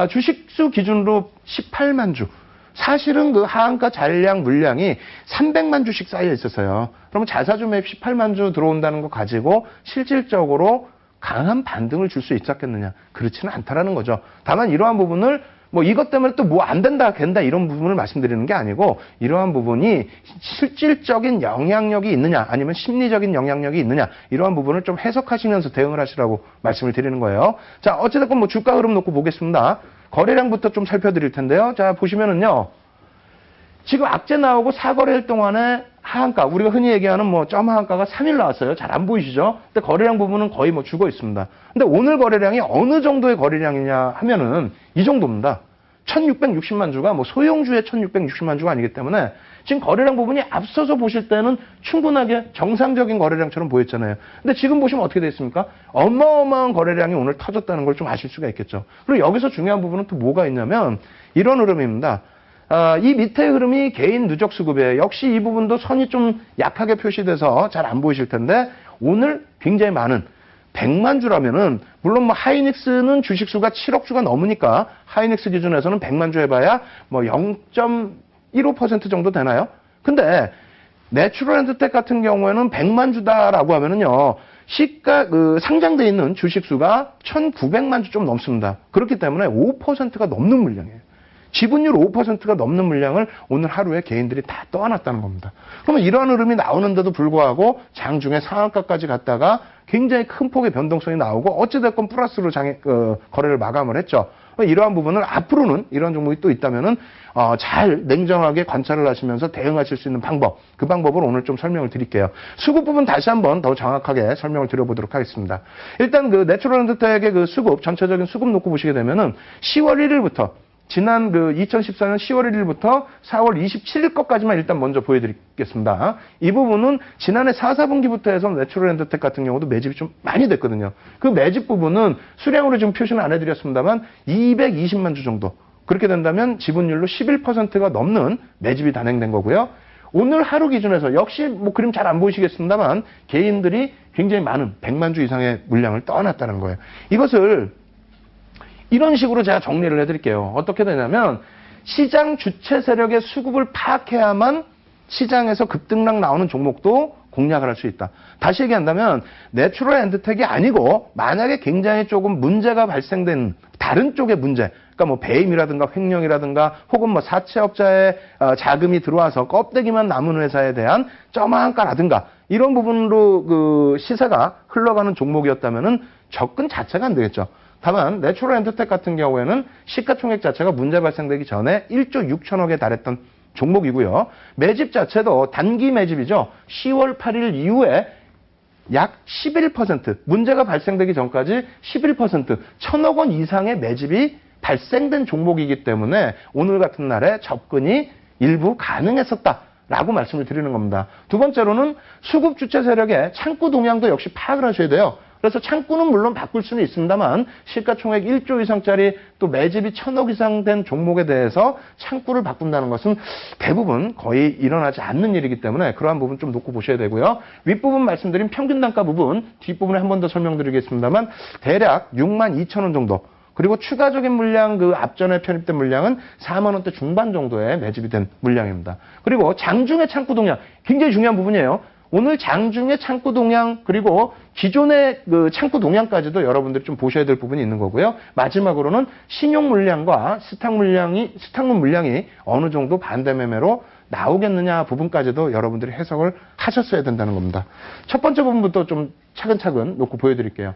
주식수 기준으로 18만 주. 사실은 그 하한가 잔량 물량이 300만 주씩 쌓여 있었어요. 그러면 자사주 매입 18만 주 들어온다는 거 가지고 실질적으로 강한 반등을 줄 수 있었겠느냐? 그렇지는 않다라는 거죠. 다만 이러한 부분을 이것 때문에 또 안 된다, 된다 이런 부분을 말씀드리는 게 아니고 이러한 부분이 실질적인 영향력이 있느냐 아니면 심리적인 영향력이 있느냐 이러한 부분을 좀 해석하시면서 대응을 하시라고 말씀을 드리는 거예요. 자, 어찌됐건 주가 흐름 놓고 보겠습니다. 거래량부터 좀 살펴드릴 텐데요. 자, 보시면은요. 지금 악재 나오고 4거래일 동안에 하한가, 우리가 흔히 얘기하는 점 하한가가 3일 나왔어요. 잘 안 보이시죠? 근데 거래량 부분은 거의 죽어 있습니다. 근데 오늘 거래량이 어느 정도의 거래량이냐 하면은 이 정도입니다. 1660만 주가 뭐 소형주의 1660만 주가 아니기 때문에 지금 거래량 부분이 앞서서 보실 때는 충분하게 정상적인 거래량처럼 보였잖아요. 근데 지금 보시면 어떻게 됐습니까? 어마어마한 거래량이 오늘 터졌다는 걸 좀 아실 수가 있겠죠. 그리고 여기서 중요한 부분은 또 뭐가 있냐면 이런 흐름입니다. 이 밑에 흐름이 개인 누적 수급이에요. 역시 이 부분도 선이 좀 약하게 표시돼서 잘 안 보이실 텐데 오늘 굉장히 많은 100만 주라면은 물론 뭐 하이닉스는 주식수가 7억 주가 넘으니까 하이닉스 기준에서는 100만 주 해봐야 뭐 0.15% 정도 되나요? 근데 내추럴엔드텍 같은 경우에는 100만 주다라고 하면은요. 시가 상장돼 있는 주식수가 1,900만 주 좀 넘습니다. 그렇기 때문에 5%가 넘는 물량이에요. 지분율 5%가 넘는 물량을 오늘 하루에 개인들이 다 떠안았다는 겁니다. 그러면 이러한 흐름이 나오는데도 불구하고 장중에 상한가까지 갔다가 굉장히 큰 폭의 변동성이 나오고 어찌됐건 플러스로 거래를 마감을 했죠. 이러한 부분을 앞으로는 이런 종목이 또 있다면은 잘 냉정하게 관찰을 하시면서 대응하실 수 있는 방법, 그 방법을 오늘 좀 설명을 드릴게요. 수급 부분 다시 한번 더 정확하게 설명을 드려보도록 하겠습니다. 일단 그 내추럴엔드텍의 그 수급, 전체적인 수급 놓고 보시게 되면은 10월 1일부터 지난 2014년 10월 1일부터 4월 27일 것까지만 일단 먼저 보여드리겠습니다. 이 부분은 지난해 4, 4분기부터 해서 내추럴엔드텍 같은 경우도 매집이 좀 많이 됐거든요. 그 매집 부분은 수량으로 지금 표시는 안 해드렸습니다만 220만 주 정도. 그렇게 된다면 지분율로 11%가 넘는 매집이 단행된 거고요. 오늘 하루 기준에서 역시 뭐 그림 잘 안 보이시겠습니다만 개인들이 굉장히 많은 100만 주 이상의 물량을 떠안았다는 거예요. 이것을 이런 식으로 제가 정리를 해드릴게요. 어떻게 되냐면 시장 주체 세력의 수급을 파악해야만 시장에서 급등락 나오는 종목도 공략을 할 수 있다. 다시 얘기한다면 내추럴엔드텍이 아니고 만약에 굉장히 조금 문제가 발생된 다른 쪽의 문제, 그러니까 뭐 배임이라든가 횡령이라든가 혹은 뭐 사채업자의 자금이 들어와서 껍데기만 남은 회사에 대한 점한가라든가 이런 부분으로 그 시세가 흘러가는 종목이었다면은 접근 자체가 안 되겠죠. 다만 내추럴엔드텍 같은 경우에는 시가총액 자체가 문제 발생되기 전에 1조 6천억에 달했던 종목이고요. 매집 자체도 단기 매집이죠. 10월 8일 이후에 약 11%, 문제가 발생되기 전까지 11%, 1,000억 원 이상의 매집이 발생된 종목이기 때문에 오늘 같은 날에 접근이 일부 가능했었다라고 말씀을 드리는 겁니다. 두 번째로는 수급 주체 세력의 창구 동향도 역시 파악을 하셔야 돼요. 그래서 창구는 물론 바꿀 수는 있습니다만 시가총액 1조 이상짜리 또 매집이 1,000억 이상 된 종목에 대해서 창구를 바꾼다는 것은 대부분 거의 일어나지 않는 일이기 때문에 그러한 부분 좀 놓고 보셔야 되고요. 윗부분 말씀드린 평균 단가 부분 뒷부분에 한 번 더 설명드리겠습니다만 대략 62,000원 정도 그리고 추가적인 물량 그 앞전에 편입된 물량은 4만 원대 중반 정도의 매집이 된 물량입니다. 그리고 장중의 창구 동향 굉장히 중요한 부분이에요. 오늘 장중의 창구 동향 그리고 기존의 그 창구 동향까지도 여러분들이 좀 보셔야 될 부분이 있는 거고요. 마지막으로는 신용 물량과 스탁물 물량이 어느 정도 반대 매매로 나오겠느냐 부분까지도 여러분들이 해석을 하셨어야 된다는 겁니다. 첫 번째 부분부터 좀 차근차근 놓고 보여드릴게요.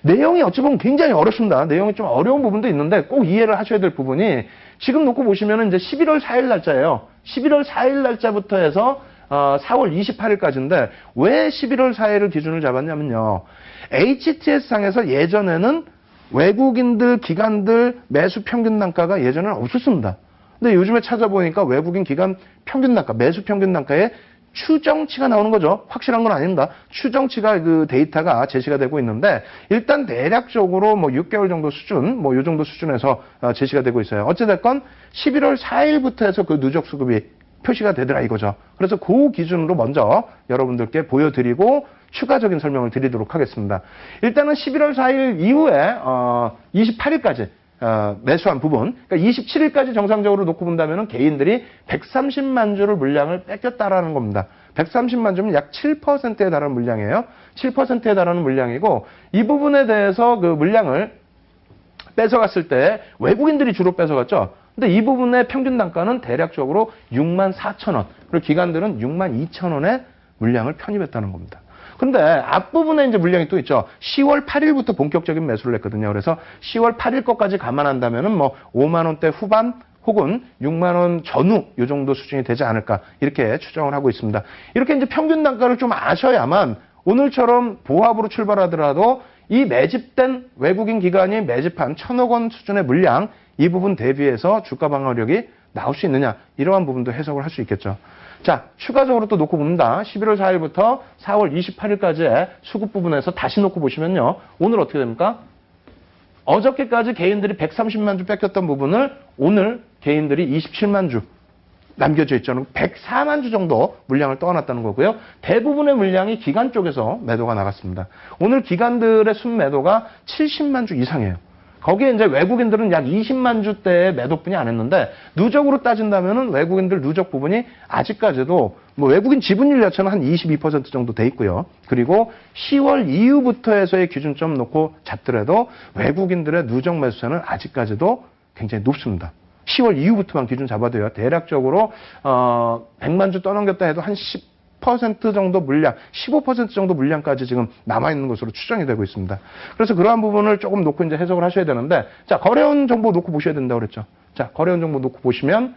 내용이 어찌 보면 굉장히 어렵습니다. 내용이 좀 어려운 부분도 있는데 꼭 이해를 하셔야 될 부분이 지금 놓고 보시면은 이제 11월 4일 날짜예요. 11월 4일 날짜부터 해서 4월 28일까지인데 왜 11월 4일을 기준을 잡았냐면요. HTS상에서 예전에는 외국인들, 기관들 매수 평균 단가가 예전에는 없었습니다. 근데 요즘에 찾아보니까 외국인 기관 평균 단가, 매수 평균 단가에 추정치가 나오는 거죠. 확실한 건 아닙니다. 추정치가 그 데이터가 제시가 되고 있는데 일단 대략적으로 뭐 6개월 정도 수준, 뭐 요 정도 수준에서 제시가 되고 있어요. 어찌됐건 11월 4일부터 해서 그 누적 수급이 표시가 되더라 이거죠. 그래서 그 기준으로 먼저 여러분들께 보여드리고 추가적인 설명을 드리도록 하겠습니다. 일단은 11월 4일 이후에 28일까지 매수한 부분, 그러니까 27일까지 정상적으로 놓고 본다면 개인들이 130만 주를 물량을 뺏겼다라는 겁니다. 130만 주면 약 7%에 달하는 물량이에요. 7%에 달하는 물량이고 이 부분에 대해서 그 물량을 뺏어갔을 때 외국인들이 주로 뺏어갔죠. 근데 이 부분의 평균 단가는 대략적으로 64,000원, 그리고 기관들은 62,000원의 물량을 편입했다는 겁니다. 그런데 앞부분에 이제 물량이 또 있죠. 10월 8일부터 본격적인 매수를 했거든요. 그래서 10월 8일 것까지 감안한다면은 뭐 5만 원대 후반 혹은 6만 원 전후 이 정도 수준이 되지 않을까 이렇게 추정을 하고 있습니다. 이렇게 이제 평균 단가를 좀 아셔야만 오늘처럼 보합으로 출발하더라도 이 매집된 외국인 기관이 매집한 1,000억 원 수준의 물량 이 부분 대비해서 주가 방어력이 나올 수 있느냐, 이러한 부분도 해석을 할 수 있겠죠. 자, 추가적으로 또 놓고 봅니다. 11월 4일부터 4월 28일까지의 수급 부분에서 다시 놓고 보시면요. 오늘 어떻게 됩니까? 어저께까지 개인들이 130만 주 뺏겼던 부분을 오늘 개인들이 27만 주 남겨져 있죠. 104만 주 정도 물량을 떠안았다는 거고요. 대부분의 물량이 기관 쪽에서 매도가 나갔습니다. 오늘 기관들의 순매도가 70만 주 이상이에요. 거기에 이제 외국인들은 약 20만 주대의 매도뿐이 안 했는데, 누적으로 따진다면은 외국인들 누적 부분이 아직까지도 뭐 외국인 지분율 자체는 한 22% 정도 돼 있고요. 그리고 10월 이후부터에서의 기준점 놓고 잡더라도 외국인들의 누적 매수세는 아직까지도 굉장히 높습니다. 10월 이후부터만 기준 잡아도요. 대략적으로 100만 주 떠넘겼다 해도 한 10% 정도 물량, 15% 정도 물량까지 지금 남아있는 것으로 추정이 되고 있습니다. 그래서 그러한 부분을 조금 놓고 이제 해석을 하셔야 되는데, 자, 거래원 정보 놓고 보셔야 된다고 그랬죠. 자, 거래원 정보 놓고 보시면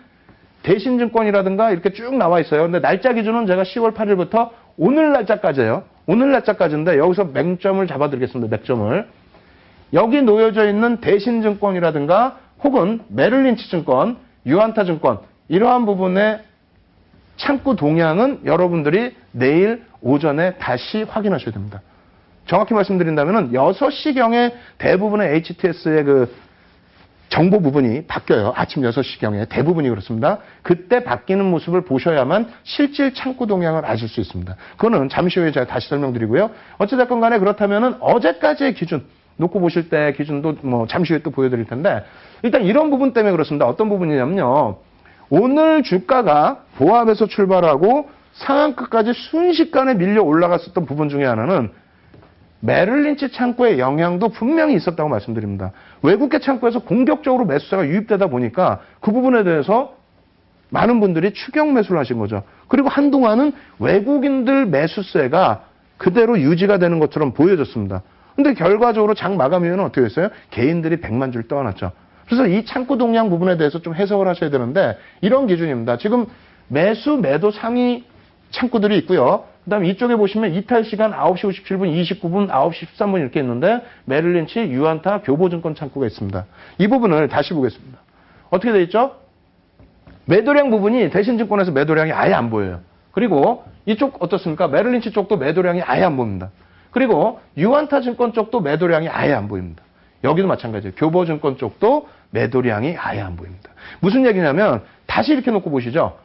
대신증권이라든가 이렇게 쭉 나와 있어요. 근데 날짜 기준은 제가 10월 8일부터 오늘 날짜까지예요. 오늘 날짜까지인데 여기서 맹점을 잡아드리겠습니다. 맥점을. 여기 놓여져 있는 대신증권이라든가 혹은 메릴린치 증권, 유안타 증권, 이러한 부분의 창구 동향은 여러분들이 내일 오전에 다시 확인하셔야 됩니다. 정확히 말씀드린다면 6시경에 대부분의 HTS의 그 정보 부분이 바뀌어요. 아침 6시경에 대부분이 그렇습니다. 그때 바뀌는 모습을 보셔야만 실질 창구 동향을 아실 수 있습니다. 그거는 잠시 후에 제가 다시 설명드리고요. 어찌됐건 간에 그렇다면 어제까지의 기준 놓고 보실 때 기준도 뭐 잠시 후에 또 보여드릴 텐데, 일단 이런 부분 때문에 그렇습니다. 어떤 부분이냐면요. 오늘 주가가 보합에서 출발하고 상한가까지 순식간에 밀려 올라갔었던 부분 중에 하나는 메릴린치 창구의 영향도 분명히 있었다고 말씀드립니다. 외국계 창구에서 공격적으로 매수세가 유입되다 보니까 그 부분에 대해서 많은 분들이 추격 매수를 하신 거죠. 그리고 한동안은 외국인들 매수세가 그대로 유지가 되는 것처럼 보여졌습니다. 근데 결과적으로 장 마감 이후에는 어떻게 됐어요? 개인들이 100만 주를 떠안았죠. 그래서 이 창구 동향 부분에 대해서 좀 해석을 하셔야 되는데, 이런 기준입니다. 지금 매수, 매도 상위 창구들이 있고요. 그 다음에 이쪽에 보시면 이탈 시간 9시 57분, 29분, 9시 13분 이렇게 있는데, 메릴린치, 유안타, 교보증권 창구가 있습니다. 이 부분을 다시 보겠습니다. 어떻게 돼 있죠? 매도량 부분이 대신증권에서 매도량이 아예 안 보여요. 그리고 이쪽 어떻습니까? 메릴린치 쪽도 매도량이 아예 안 보입니다. 그리고 유안타 증권 쪽도 매도량이 아예 안 보입니다. 여기도 마찬가지예요. 교보증권 쪽도 매도량이 아예 안 보입니다. 무슨 얘기냐면, 다시 이렇게 놓고 보시죠.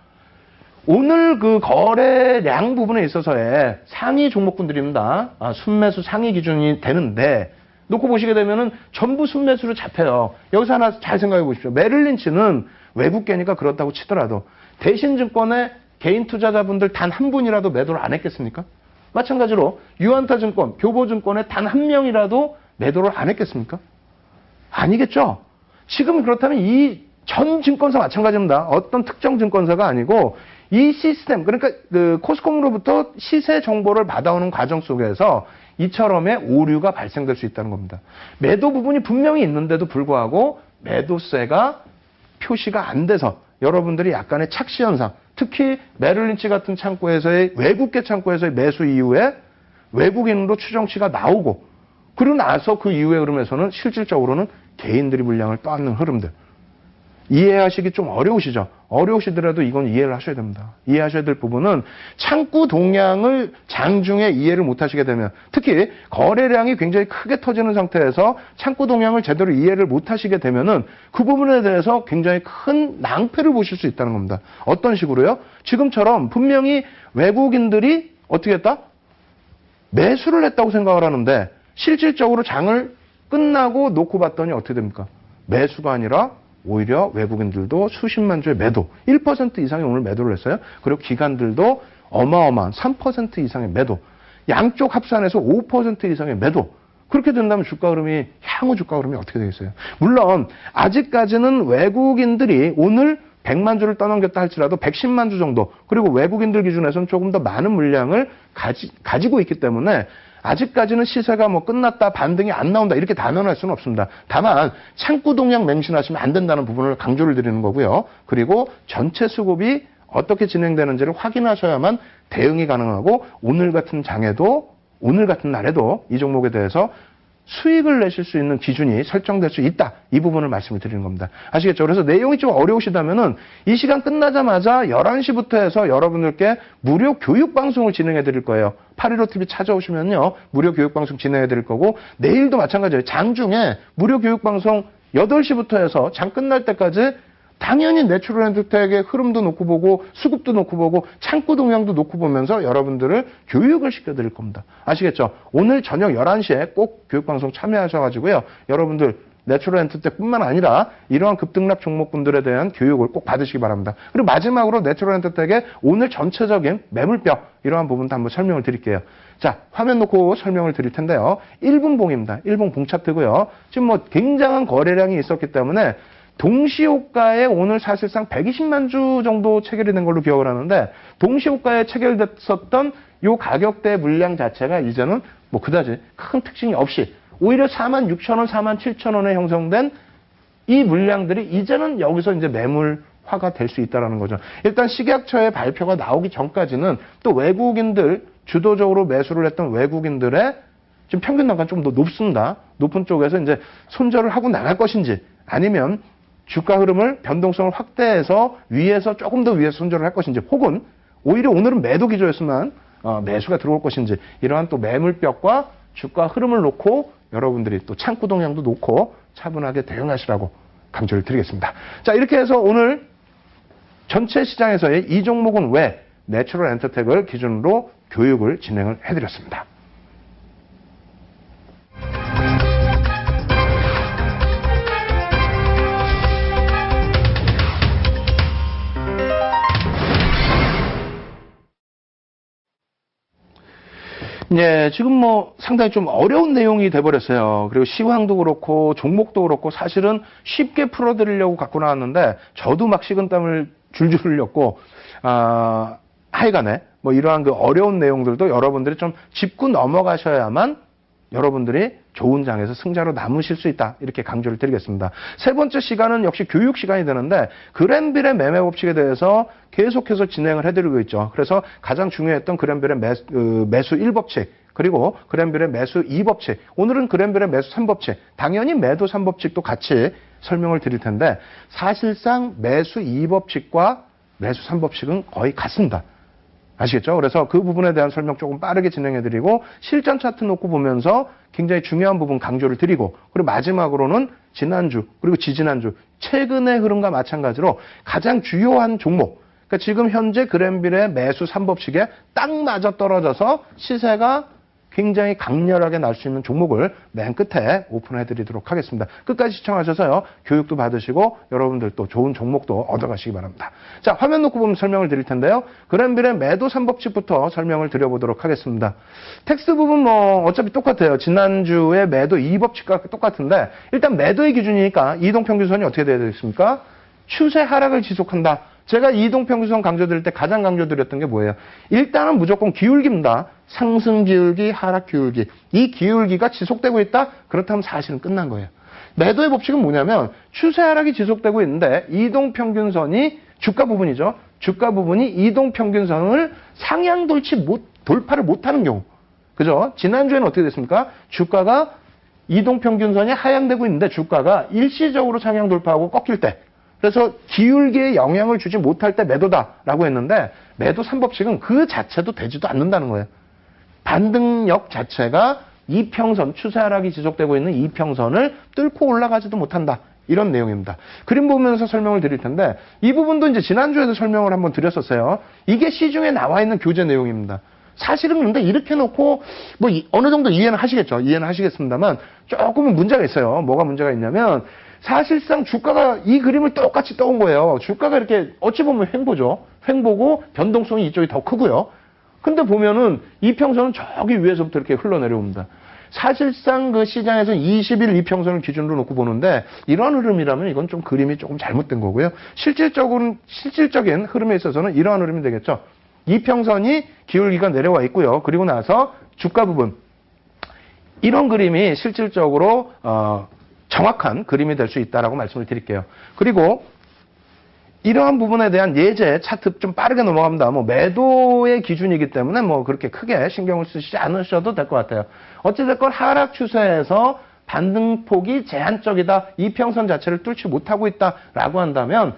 오늘 그 거래량 부분에 있어서의 상위 종목군들입니다. 순매수 상위 기준이 되는데, 놓고 보시게 되면은 전부 순매수로 잡혀요. 여기서 하나 잘 생각해 보십시오. 메릴린치는 외국계니까 그렇다고 치더라도 대신증권의 개인 투자자분들 단 한 분이라도 매도를 안 했겠습니까? 마찬가지로 유안타 증권, 교보증권의 단 한 명이라도 매도를 안 했겠습니까? 아니겠죠. 지금 그렇다면 이 전 증권사 마찬가지입니다. 어떤 특정 증권사가 아니고 이 시스템, 그러니까 그 코스콤으로부터 시세 정보를 받아오는 과정 속에서 이처럼의 오류가 발생될 수 있다는 겁니다. 매도 부분이 분명히 있는데도 불구하고 매도세가 표시가 안 돼서 여러분들이 약간의 착시 현상, 특히 메릴린치 같은 창구에서의 외국계 창구에서의 매수 이후에 외국인으로 추정치가 나오고, 그러고 나서 그 이후의 흐름에서는 실질적으로는 개인들이 물량을 떠안는 흐름들. 이해하시기 좀 어려우시죠? 어려우시더라도 이건 이해를 하셔야 됩니다. 이해하셔야 될 부분은 창구 동향을 장중에 이해를 못하시게 되면, 특히 거래량이 굉장히 크게 터지는 상태에서 창구 동향을 제대로 이해를 못하시게 되면은 그 부분에 대해서 굉장히 큰 낭패를 보실 수 있다는 겁니다. 어떤 식으로요? 지금처럼 분명히 외국인들이 어떻게 했다? 매수를 했다고 생각을 하는데 실질적으로 장을 끝나고 놓고 봤더니 어떻게 됩니까? 매수가 아니라 오히려 외국인들도 수십만 주의 매도, 1% 이상의 오늘 매도를 했어요. 그리고 기관들도 어마어마한 3% 이상의 매도, 양쪽 합산해서 5% 이상의 매도. 그렇게 된다면 주가 흐름이, 향후 주가 흐름이 어떻게 되겠어요? 물론 아직까지는 외국인들이 오늘 100만 주를 떠넘겼다 할지라도 110만 주 정도, 그리고 외국인들 기준에서는 조금 더 많은 물량을 가지고 있기 때문에 아직까지는 시세가 뭐 끝났다, 반등이 안 나온다, 이렇게 단언할 수는 없습니다. 다만 창구 동향 맹신하시면 안 된다는 부분을 강조를 드리는 거고요. 그리고 전체 수급이 어떻게 진행되는지를 확인하셔야만 대응이 가능하고, 오늘 같은 장에도, 오늘 같은 날에도 이 종목에 대해서 수익을 내실 수 있는 기준이 설정될 수 있다. 이 부분을 말씀을 드리는 겁니다. 아시겠죠? 그래서 내용이 좀 어려우시다면은 이 시간 끝나자마자 11시부터 해서 여러분들께 무료 교육 방송을 진행해 드릴 거예요. 815TV 찾아오시면요. 무료 교육 방송 진행해 드릴 거고 내일도 마찬가지예요. 장중에 무료 교육 방송 8시부터 해서 장 끝날 때까지 당연히 내추럴 엔터텍의 흐름도 놓고 보고 수급도 놓고 보고 창구 동향도 놓고 보면서 여러분들을 교육을 시켜드릴 겁니다. 아시겠죠? 오늘 저녁 11시에 꼭 교육방송 참여하셔가지고요. 여러분들 내추럴 엔터텍뿐만 아니라 이러한 급등락 종목분들에 대한 교육을 꼭 받으시기 바랍니다. 그리고 마지막으로 내추럴 엔터텍의 오늘 전체적인 매물표 이러한 부분도 한번 설명을 드릴게요. 자, 화면 놓고 설명을 드릴 텐데요. 1분봉입니다. 1분봉 차트고요. 지금 뭐 굉장한 거래량이 있었기 때문에 동시호가에 오늘 사실상 120만 주 정도 체결이 된 걸로 기억을 하는데 동시호가에 체결됐었던 이 가격대 물량 자체가 이제는 뭐 그다지 큰 특징이 없이 오히려 46,000원, 47,000원에 형성된 이 물량들이 이제는 여기서 이제 매물화가 될 수 있다는 거죠. 일단 식약처의 발표가 나오기 전까지는 또 외국인들 주도적으로 매수를 했던 외국인들의 지금 평균 단가가 좀 더 높습니다. 높은 쪽에서 이제 손절을 하고 나갈 것인지 아니면 주가 흐름을 변동성을 확대해서 위에서 조금 더 위에서 손절을 할 것인지 혹은 오히려 오늘은 매도 기조였으면 매수가 들어올 것인지 이러한 또 매물벽과 주가 흐름을 놓고 여러분들이 또 창구 동향도 놓고 차분하게 대응하시라고 강조를 드리겠습니다. 자, 이렇게 해서 오늘 전체 시장에서의 이 종목은 왜 내추럴 엔터텍을 기준으로 교육을 진행을 해드렸습니다. 예, 지금 뭐 상당히 좀 어려운 내용이 돼버렸어요. 그리고 시황도 그렇고 종목도 그렇고 사실은 쉽게 풀어드리려고 갖고 나왔는데 저도 막 식은땀을 줄줄 흘렸고 하여간에 뭐 이러한 그 어려운 내용들도 여러분들이 좀 짚고 넘어가셔야만 여러분들이 좋은 장에서 승자로 남으실 수 있다. 이렇게 강조를 드리겠습니다. 세 번째 시간은 역시 교육 시간이 되는데 그랜빌의 매매 법칙에 대해서 계속해서 진행을 해드리고 있죠. 그래서 가장 중요했던 그랜빌의 매수 1법칙 그리고 그랜빌의 매수 2법칙 오늘은 그랜빌의 매수 3법칙 당연히 매도 3법칙도 같이 설명을 드릴 텐데 사실상 매수 2법칙과 매수 3법칙은 거의 같습니다. 아시겠죠? 그래서 그 부분에 대한 설명 조금 빠르게 진행해드리고 실전 차트 놓고 보면서 굉장히 중요한 부분 강조를 드리고 그리고 마지막으로는 지난주 그리고 지지난주 최근의 흐름과 마찬가지로 가장 주요한 종목 그러니까 지금 현재 그랜빌의 매수 3법칙에 딱 맞아 떨어져서 시세가 굉장히 강렬하게 날 수 있는 종목을 맨 끝에 오픈해드리도록 하겠습니다. 끝까지 시청하셔서요. 교육도 받으시고 여러분들 또 좋은 종목도 얻어가시기 바랍니다. 자, 화면 놓고 보면 설명을 드릴 텐데요. 그랜빌의 매도 3법칙부터 설명을 드려보도록 하겠습니다. 텍스트 부분 뭐 어차피 똑같아요. 지난주에 매도 2법칙과 똑같은데 일단 매도의 기준이니까 이동평균선이 어떻게 돼야 되겠습니까? 추세 하락을 지속한다. 제가 이동평균선 강조드릴 때 가장 강조드렸던 게 뭐예요? 일단은 무조건 기울기입니다. 상승 기울기, 하락 기울기. 이 기울기가 지속되고 있다? 그렇다면 사실은 끝난 거예요. 매도의 법칙은 뭐냐면 추세 하락이 지속되고 있는데 이동평균선이 주가 부분이죠. 주가 부분이 이동평균선을 상향 돌파를 못하는 경우. 그죠? 지난주에는 어떻게 됐습니까? 주가가 이동평균선이 하향되고 있는데 주가가 일시적으로 상향 돌파하고 꺾일 때 그래서 기울기에 영향을 주지 못할 때 매도다라고 했는데 매도 3법칙은 그 자체도 되지도 않는다는 거예요. 반등력 자체가 이평선, 추세 하락이 지속되고 있는 이평선을 뚫고 올라가지도 못한다. 이런 내용입니다. 그림 보면서 설명을 드릴 텐데 이 부분도 이제 지난주에도 설명을 한번 드렸었어요. 이게 시중에 나와 있는 교재 내용입니다. 사실은 근데 이렇게 놓고 뭐 어느 정도 이해는 하시겠죠. 이해는 하시겠습니다만 조금은 문제가 있어요. 뭐가 문제가 있냐면 사실상 주가가 이 그림을 똑같이 떠온 거예요. 주가가 이렇게 어찌 보면 횡보죠. 횡보고 변동성이 이쪽이 더 크고요. 근데 보면은 이평선은 저기 위에서부터 이렇게 흘러내려옵니다. 사실상 그 시장에서 20일 이평선을 기준으로 놓고 보는데 이런 흐름이라면 이건 좀 그림이 조금 잘못된 거고요. 실질적인 흐름에 있어서는 이러한 흐름이 되겠죠. 이평선이 기울기가 내려와 있고요. 그리고 나서 주가 부분 이런 그림이 실질적으로 정확한 그림이 될 수 있다라고 말씀을 드릴게요. 그리고 이러한 부분에 대한 예제 차트 좀 빠르게 넘어갑니다. 뭐 매도의 기준이기 때문에 뭐 그렇게 크게 신경을 쓰시지 않으셔도 될 것 같아요. 어찌됐건 하락 추세에서 반등폭이 제한적이다. 이평선 자체를 뚫지 못하고 있다라고 한다면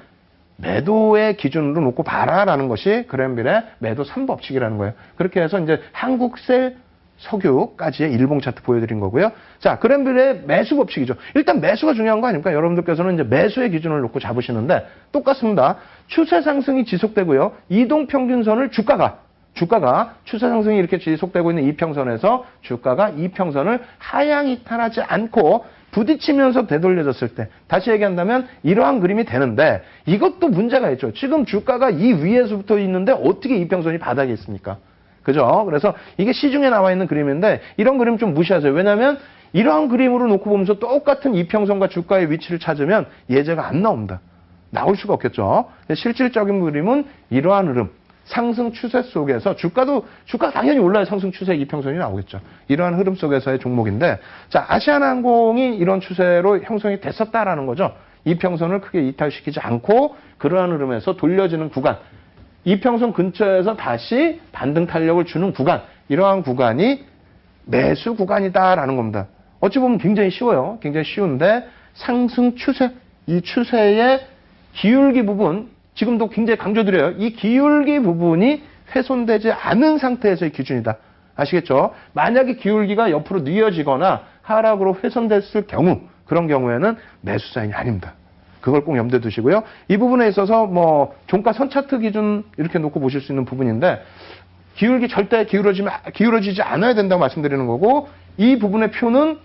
매도의 기준으로 놓고 봐라라는 것이 그랜빌의 매도 3법칙이라는 거예요. 그렇게 해서 이제 한국셀 석유까지의 일봉 차트 보여드린 거고요. 자, 그랜빌의 매수 법칙이죠. 일단 매수가 중요한 거 아닙니까? 여러분들께서는 이제 매수의 기준을 놓고 잡으시는데 똑같습니다. 추세 상승이 지속되고요. 이동평균선을 주가가 추세 상승이 이렇게 지속되고 있는 이평선에서 주가가 이평선을 하향 이탈하지 않고 부딪히면서 되돌려졌을 때 다시 얘기한다면 이러한 그림이 되는데 이것도 문제가 있죠. 지금 주가가 이 위에서 붙어 있는데 어떻게 이평선이 바닥에 있습니까? 그죠? 그래서 이게 시중에 나와 있는 그림인데 이런 그림 좀 무시하세요. 왜냐하면 이러한 그림으로 놓고 보면서 똑같은 이평선과 주가의 위치를 찾으면 예제가 안 나옵니다. 나올 수가 없겠죠. 실질적인 그림은 이러한 흐름, 상승 추세 속에서 주가가 당연히 올라야 상승 추세 이평선이 나오겠죠. 이러한 흐름 속에서의 종목인데 자, 아시아나항공이 이런 추세로 형성이 됐었다라는 거죠. 이평선을 크게 이탈시키지 않고 그러한 흐름에서 돌려지는 구간, 이평선 근처에서 다시 반등 탄력을 주는 구간, 이러한 구간이 매수 구간이다라는 겁니다. 어찌 보면 굉장히 쉬워요. 굉장히 쉬운데 상승 추세, 이 추세의 기울기 부분, 지금도 굉장히 강조드려요. 이 기울기 부분이 훼손되지 않은 상태에서의 기준이다. 아시겠죠? 만약에 기울기가 옆으로 뉘어지거나 하락으로 훼손됐을 경우, 그런 경우에는 매수 사인이 아닙니다. 그걸 꼭 염두에 두시고요. 이 부분에 있어서 뭐 종가 선 차트 기준 이렇게 놓고 보실 수 있는 부분인데 기울기 절대 기울어지지 않아야 된다고 말씀드리는 거고 이 부분의 표는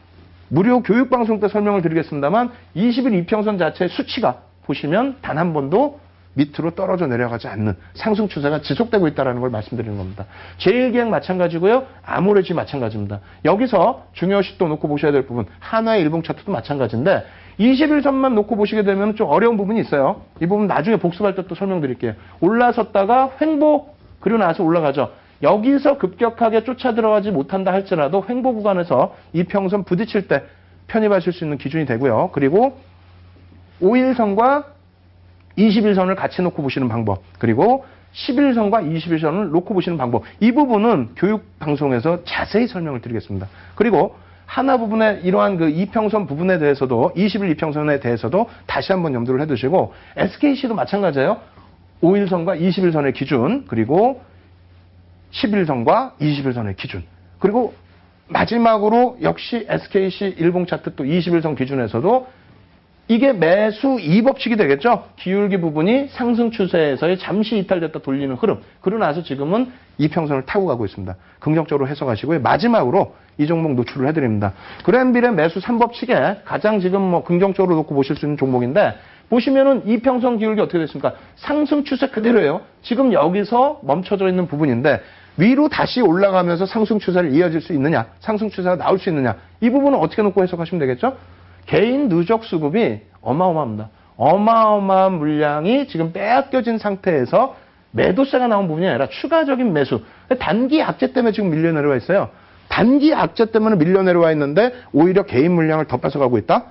무료 교육방송 때 설명을 드리겠습니다만 20일 이평선 자체의 수치가 보시면 단 한 번도 밑으로 떨어져 내려가지 않는 상승 추세가 지속되고 있다는 걸 말씀드리는 겁니다. 제일기행 마찬가지고요. 아모레지 마찬가지입니다. 여기서 중요시 또 놓고 보셔야 될 부분 하나의 일봉 차트도 마찬가지인데 21선만 놓고 보시게 되면 좀 어려운 부분이 있어요. 이 부분 나중에 복습할 때 또 설명드릴게요. 올라섰다가 횡보 그리고 나서 올라가죠. 여기서 급격하게 쫓아 들어가지 못한다 할지라도 횡보 구간에서 이평선 부딪힐 때 편입하실 수 있는 기준이 되고요. 그리고 5일선과 21선을 같이 놓고 보시는 방법, 그리고 11선과 21선을 놓고 보시는 방법, 이 부분은 교육방송에서 자세히 설명을 드리겠습니다. 그리고 하나 부분에 이러한 그 이평선 부분에 대해서도 20일 이평선에 대해서도 다시 한번 염두를 해두시고 SKC도 마찬가지예요. 5일선과 21선의 기준, 그리고 11선과 21선의 기준, 그리고 마지막으로 역시 SKC 일봉 차트 또 21선 기준에서도 이게 매수 2법칙이 되겠죠. 기울기 부분이 상승 추세에서의 잠시 이탈됐다 돌리는 흐름. 그러고 나서 지금은 이평선을 타고 가고 있습니다. 긍정적으로 해석하시고요. 마지막으로 이 종목 노출을 해드립니다. 그랜빌의 매수 3법칙에 가장 지금 뭐 긍정적으로 놓고 보실 수 있는 종목인데 보시면은 이평선 기울기 어떻게 됐습니까? 상승 추세 그대로예요. 지금 여기서 멈춰져 있는 부분인데 위로 다시 올라가면서 상승 추세를 이어질 수 있느냐, 상승 추세가 나올 수 있느냐, 이 부분은 어떻게 놓고 해석하시면 되겠죠? 개인 누적 수급이 어마어마합니다. 어마어마한 물량이 지금 빼앗겨진 상태에서 매도세가 나온 부분이 아니라 추가적인 매수. 단기 악재 때문에 지금 밀려 내려와 있어요. 단기 악재 때문에 밀려 내려와 있는데 오히려 개인 물량을 더 뺏어가고 있다.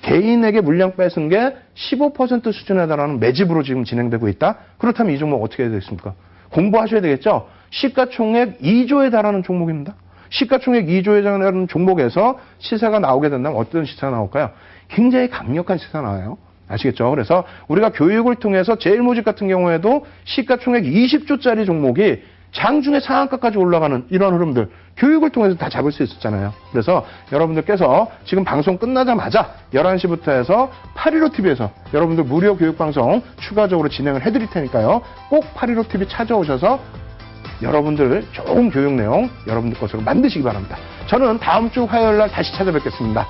개인에게 물량 뺏은 게 15% 수준에 달하는 매집으로 지금 진행되고 있다. 그렇다면 이 종목 어떻게 해야 되겠습니까? 공부하셔야 되겠죠. 시가총액 2조에 달하는 종목입니다. 시가총액 2조에 달하는 종목에서 시세가 나오게 된다면 어떤 시세가 나올까요? 굉장히 강력한 시세가 나와요. 아시겠죠? 그래서 우리가 교육을 통해서 제일모직 같은 경우에도 시가총액 20조짜리 종목이 장중에 상한가까지 올라가는 이런 흐름들 교육을 통해서 다 잡을 수 있었잖아요. 그래서 여러분들께서 지금 방송 끝나자마자 11시부터 해서 815TV에서 여러분들 무료 교육방송 추가적으로 진행을 해드릴 테니까요. 꼭 815TV 찾아오셔서 여러분들 좋은 교육 내용 여러분들 것으로 만드시기 바랍니다. 저는 다음 주 화요일 날 다시 찾아뵙겠습니다.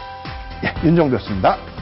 예, 윤정두였습니다.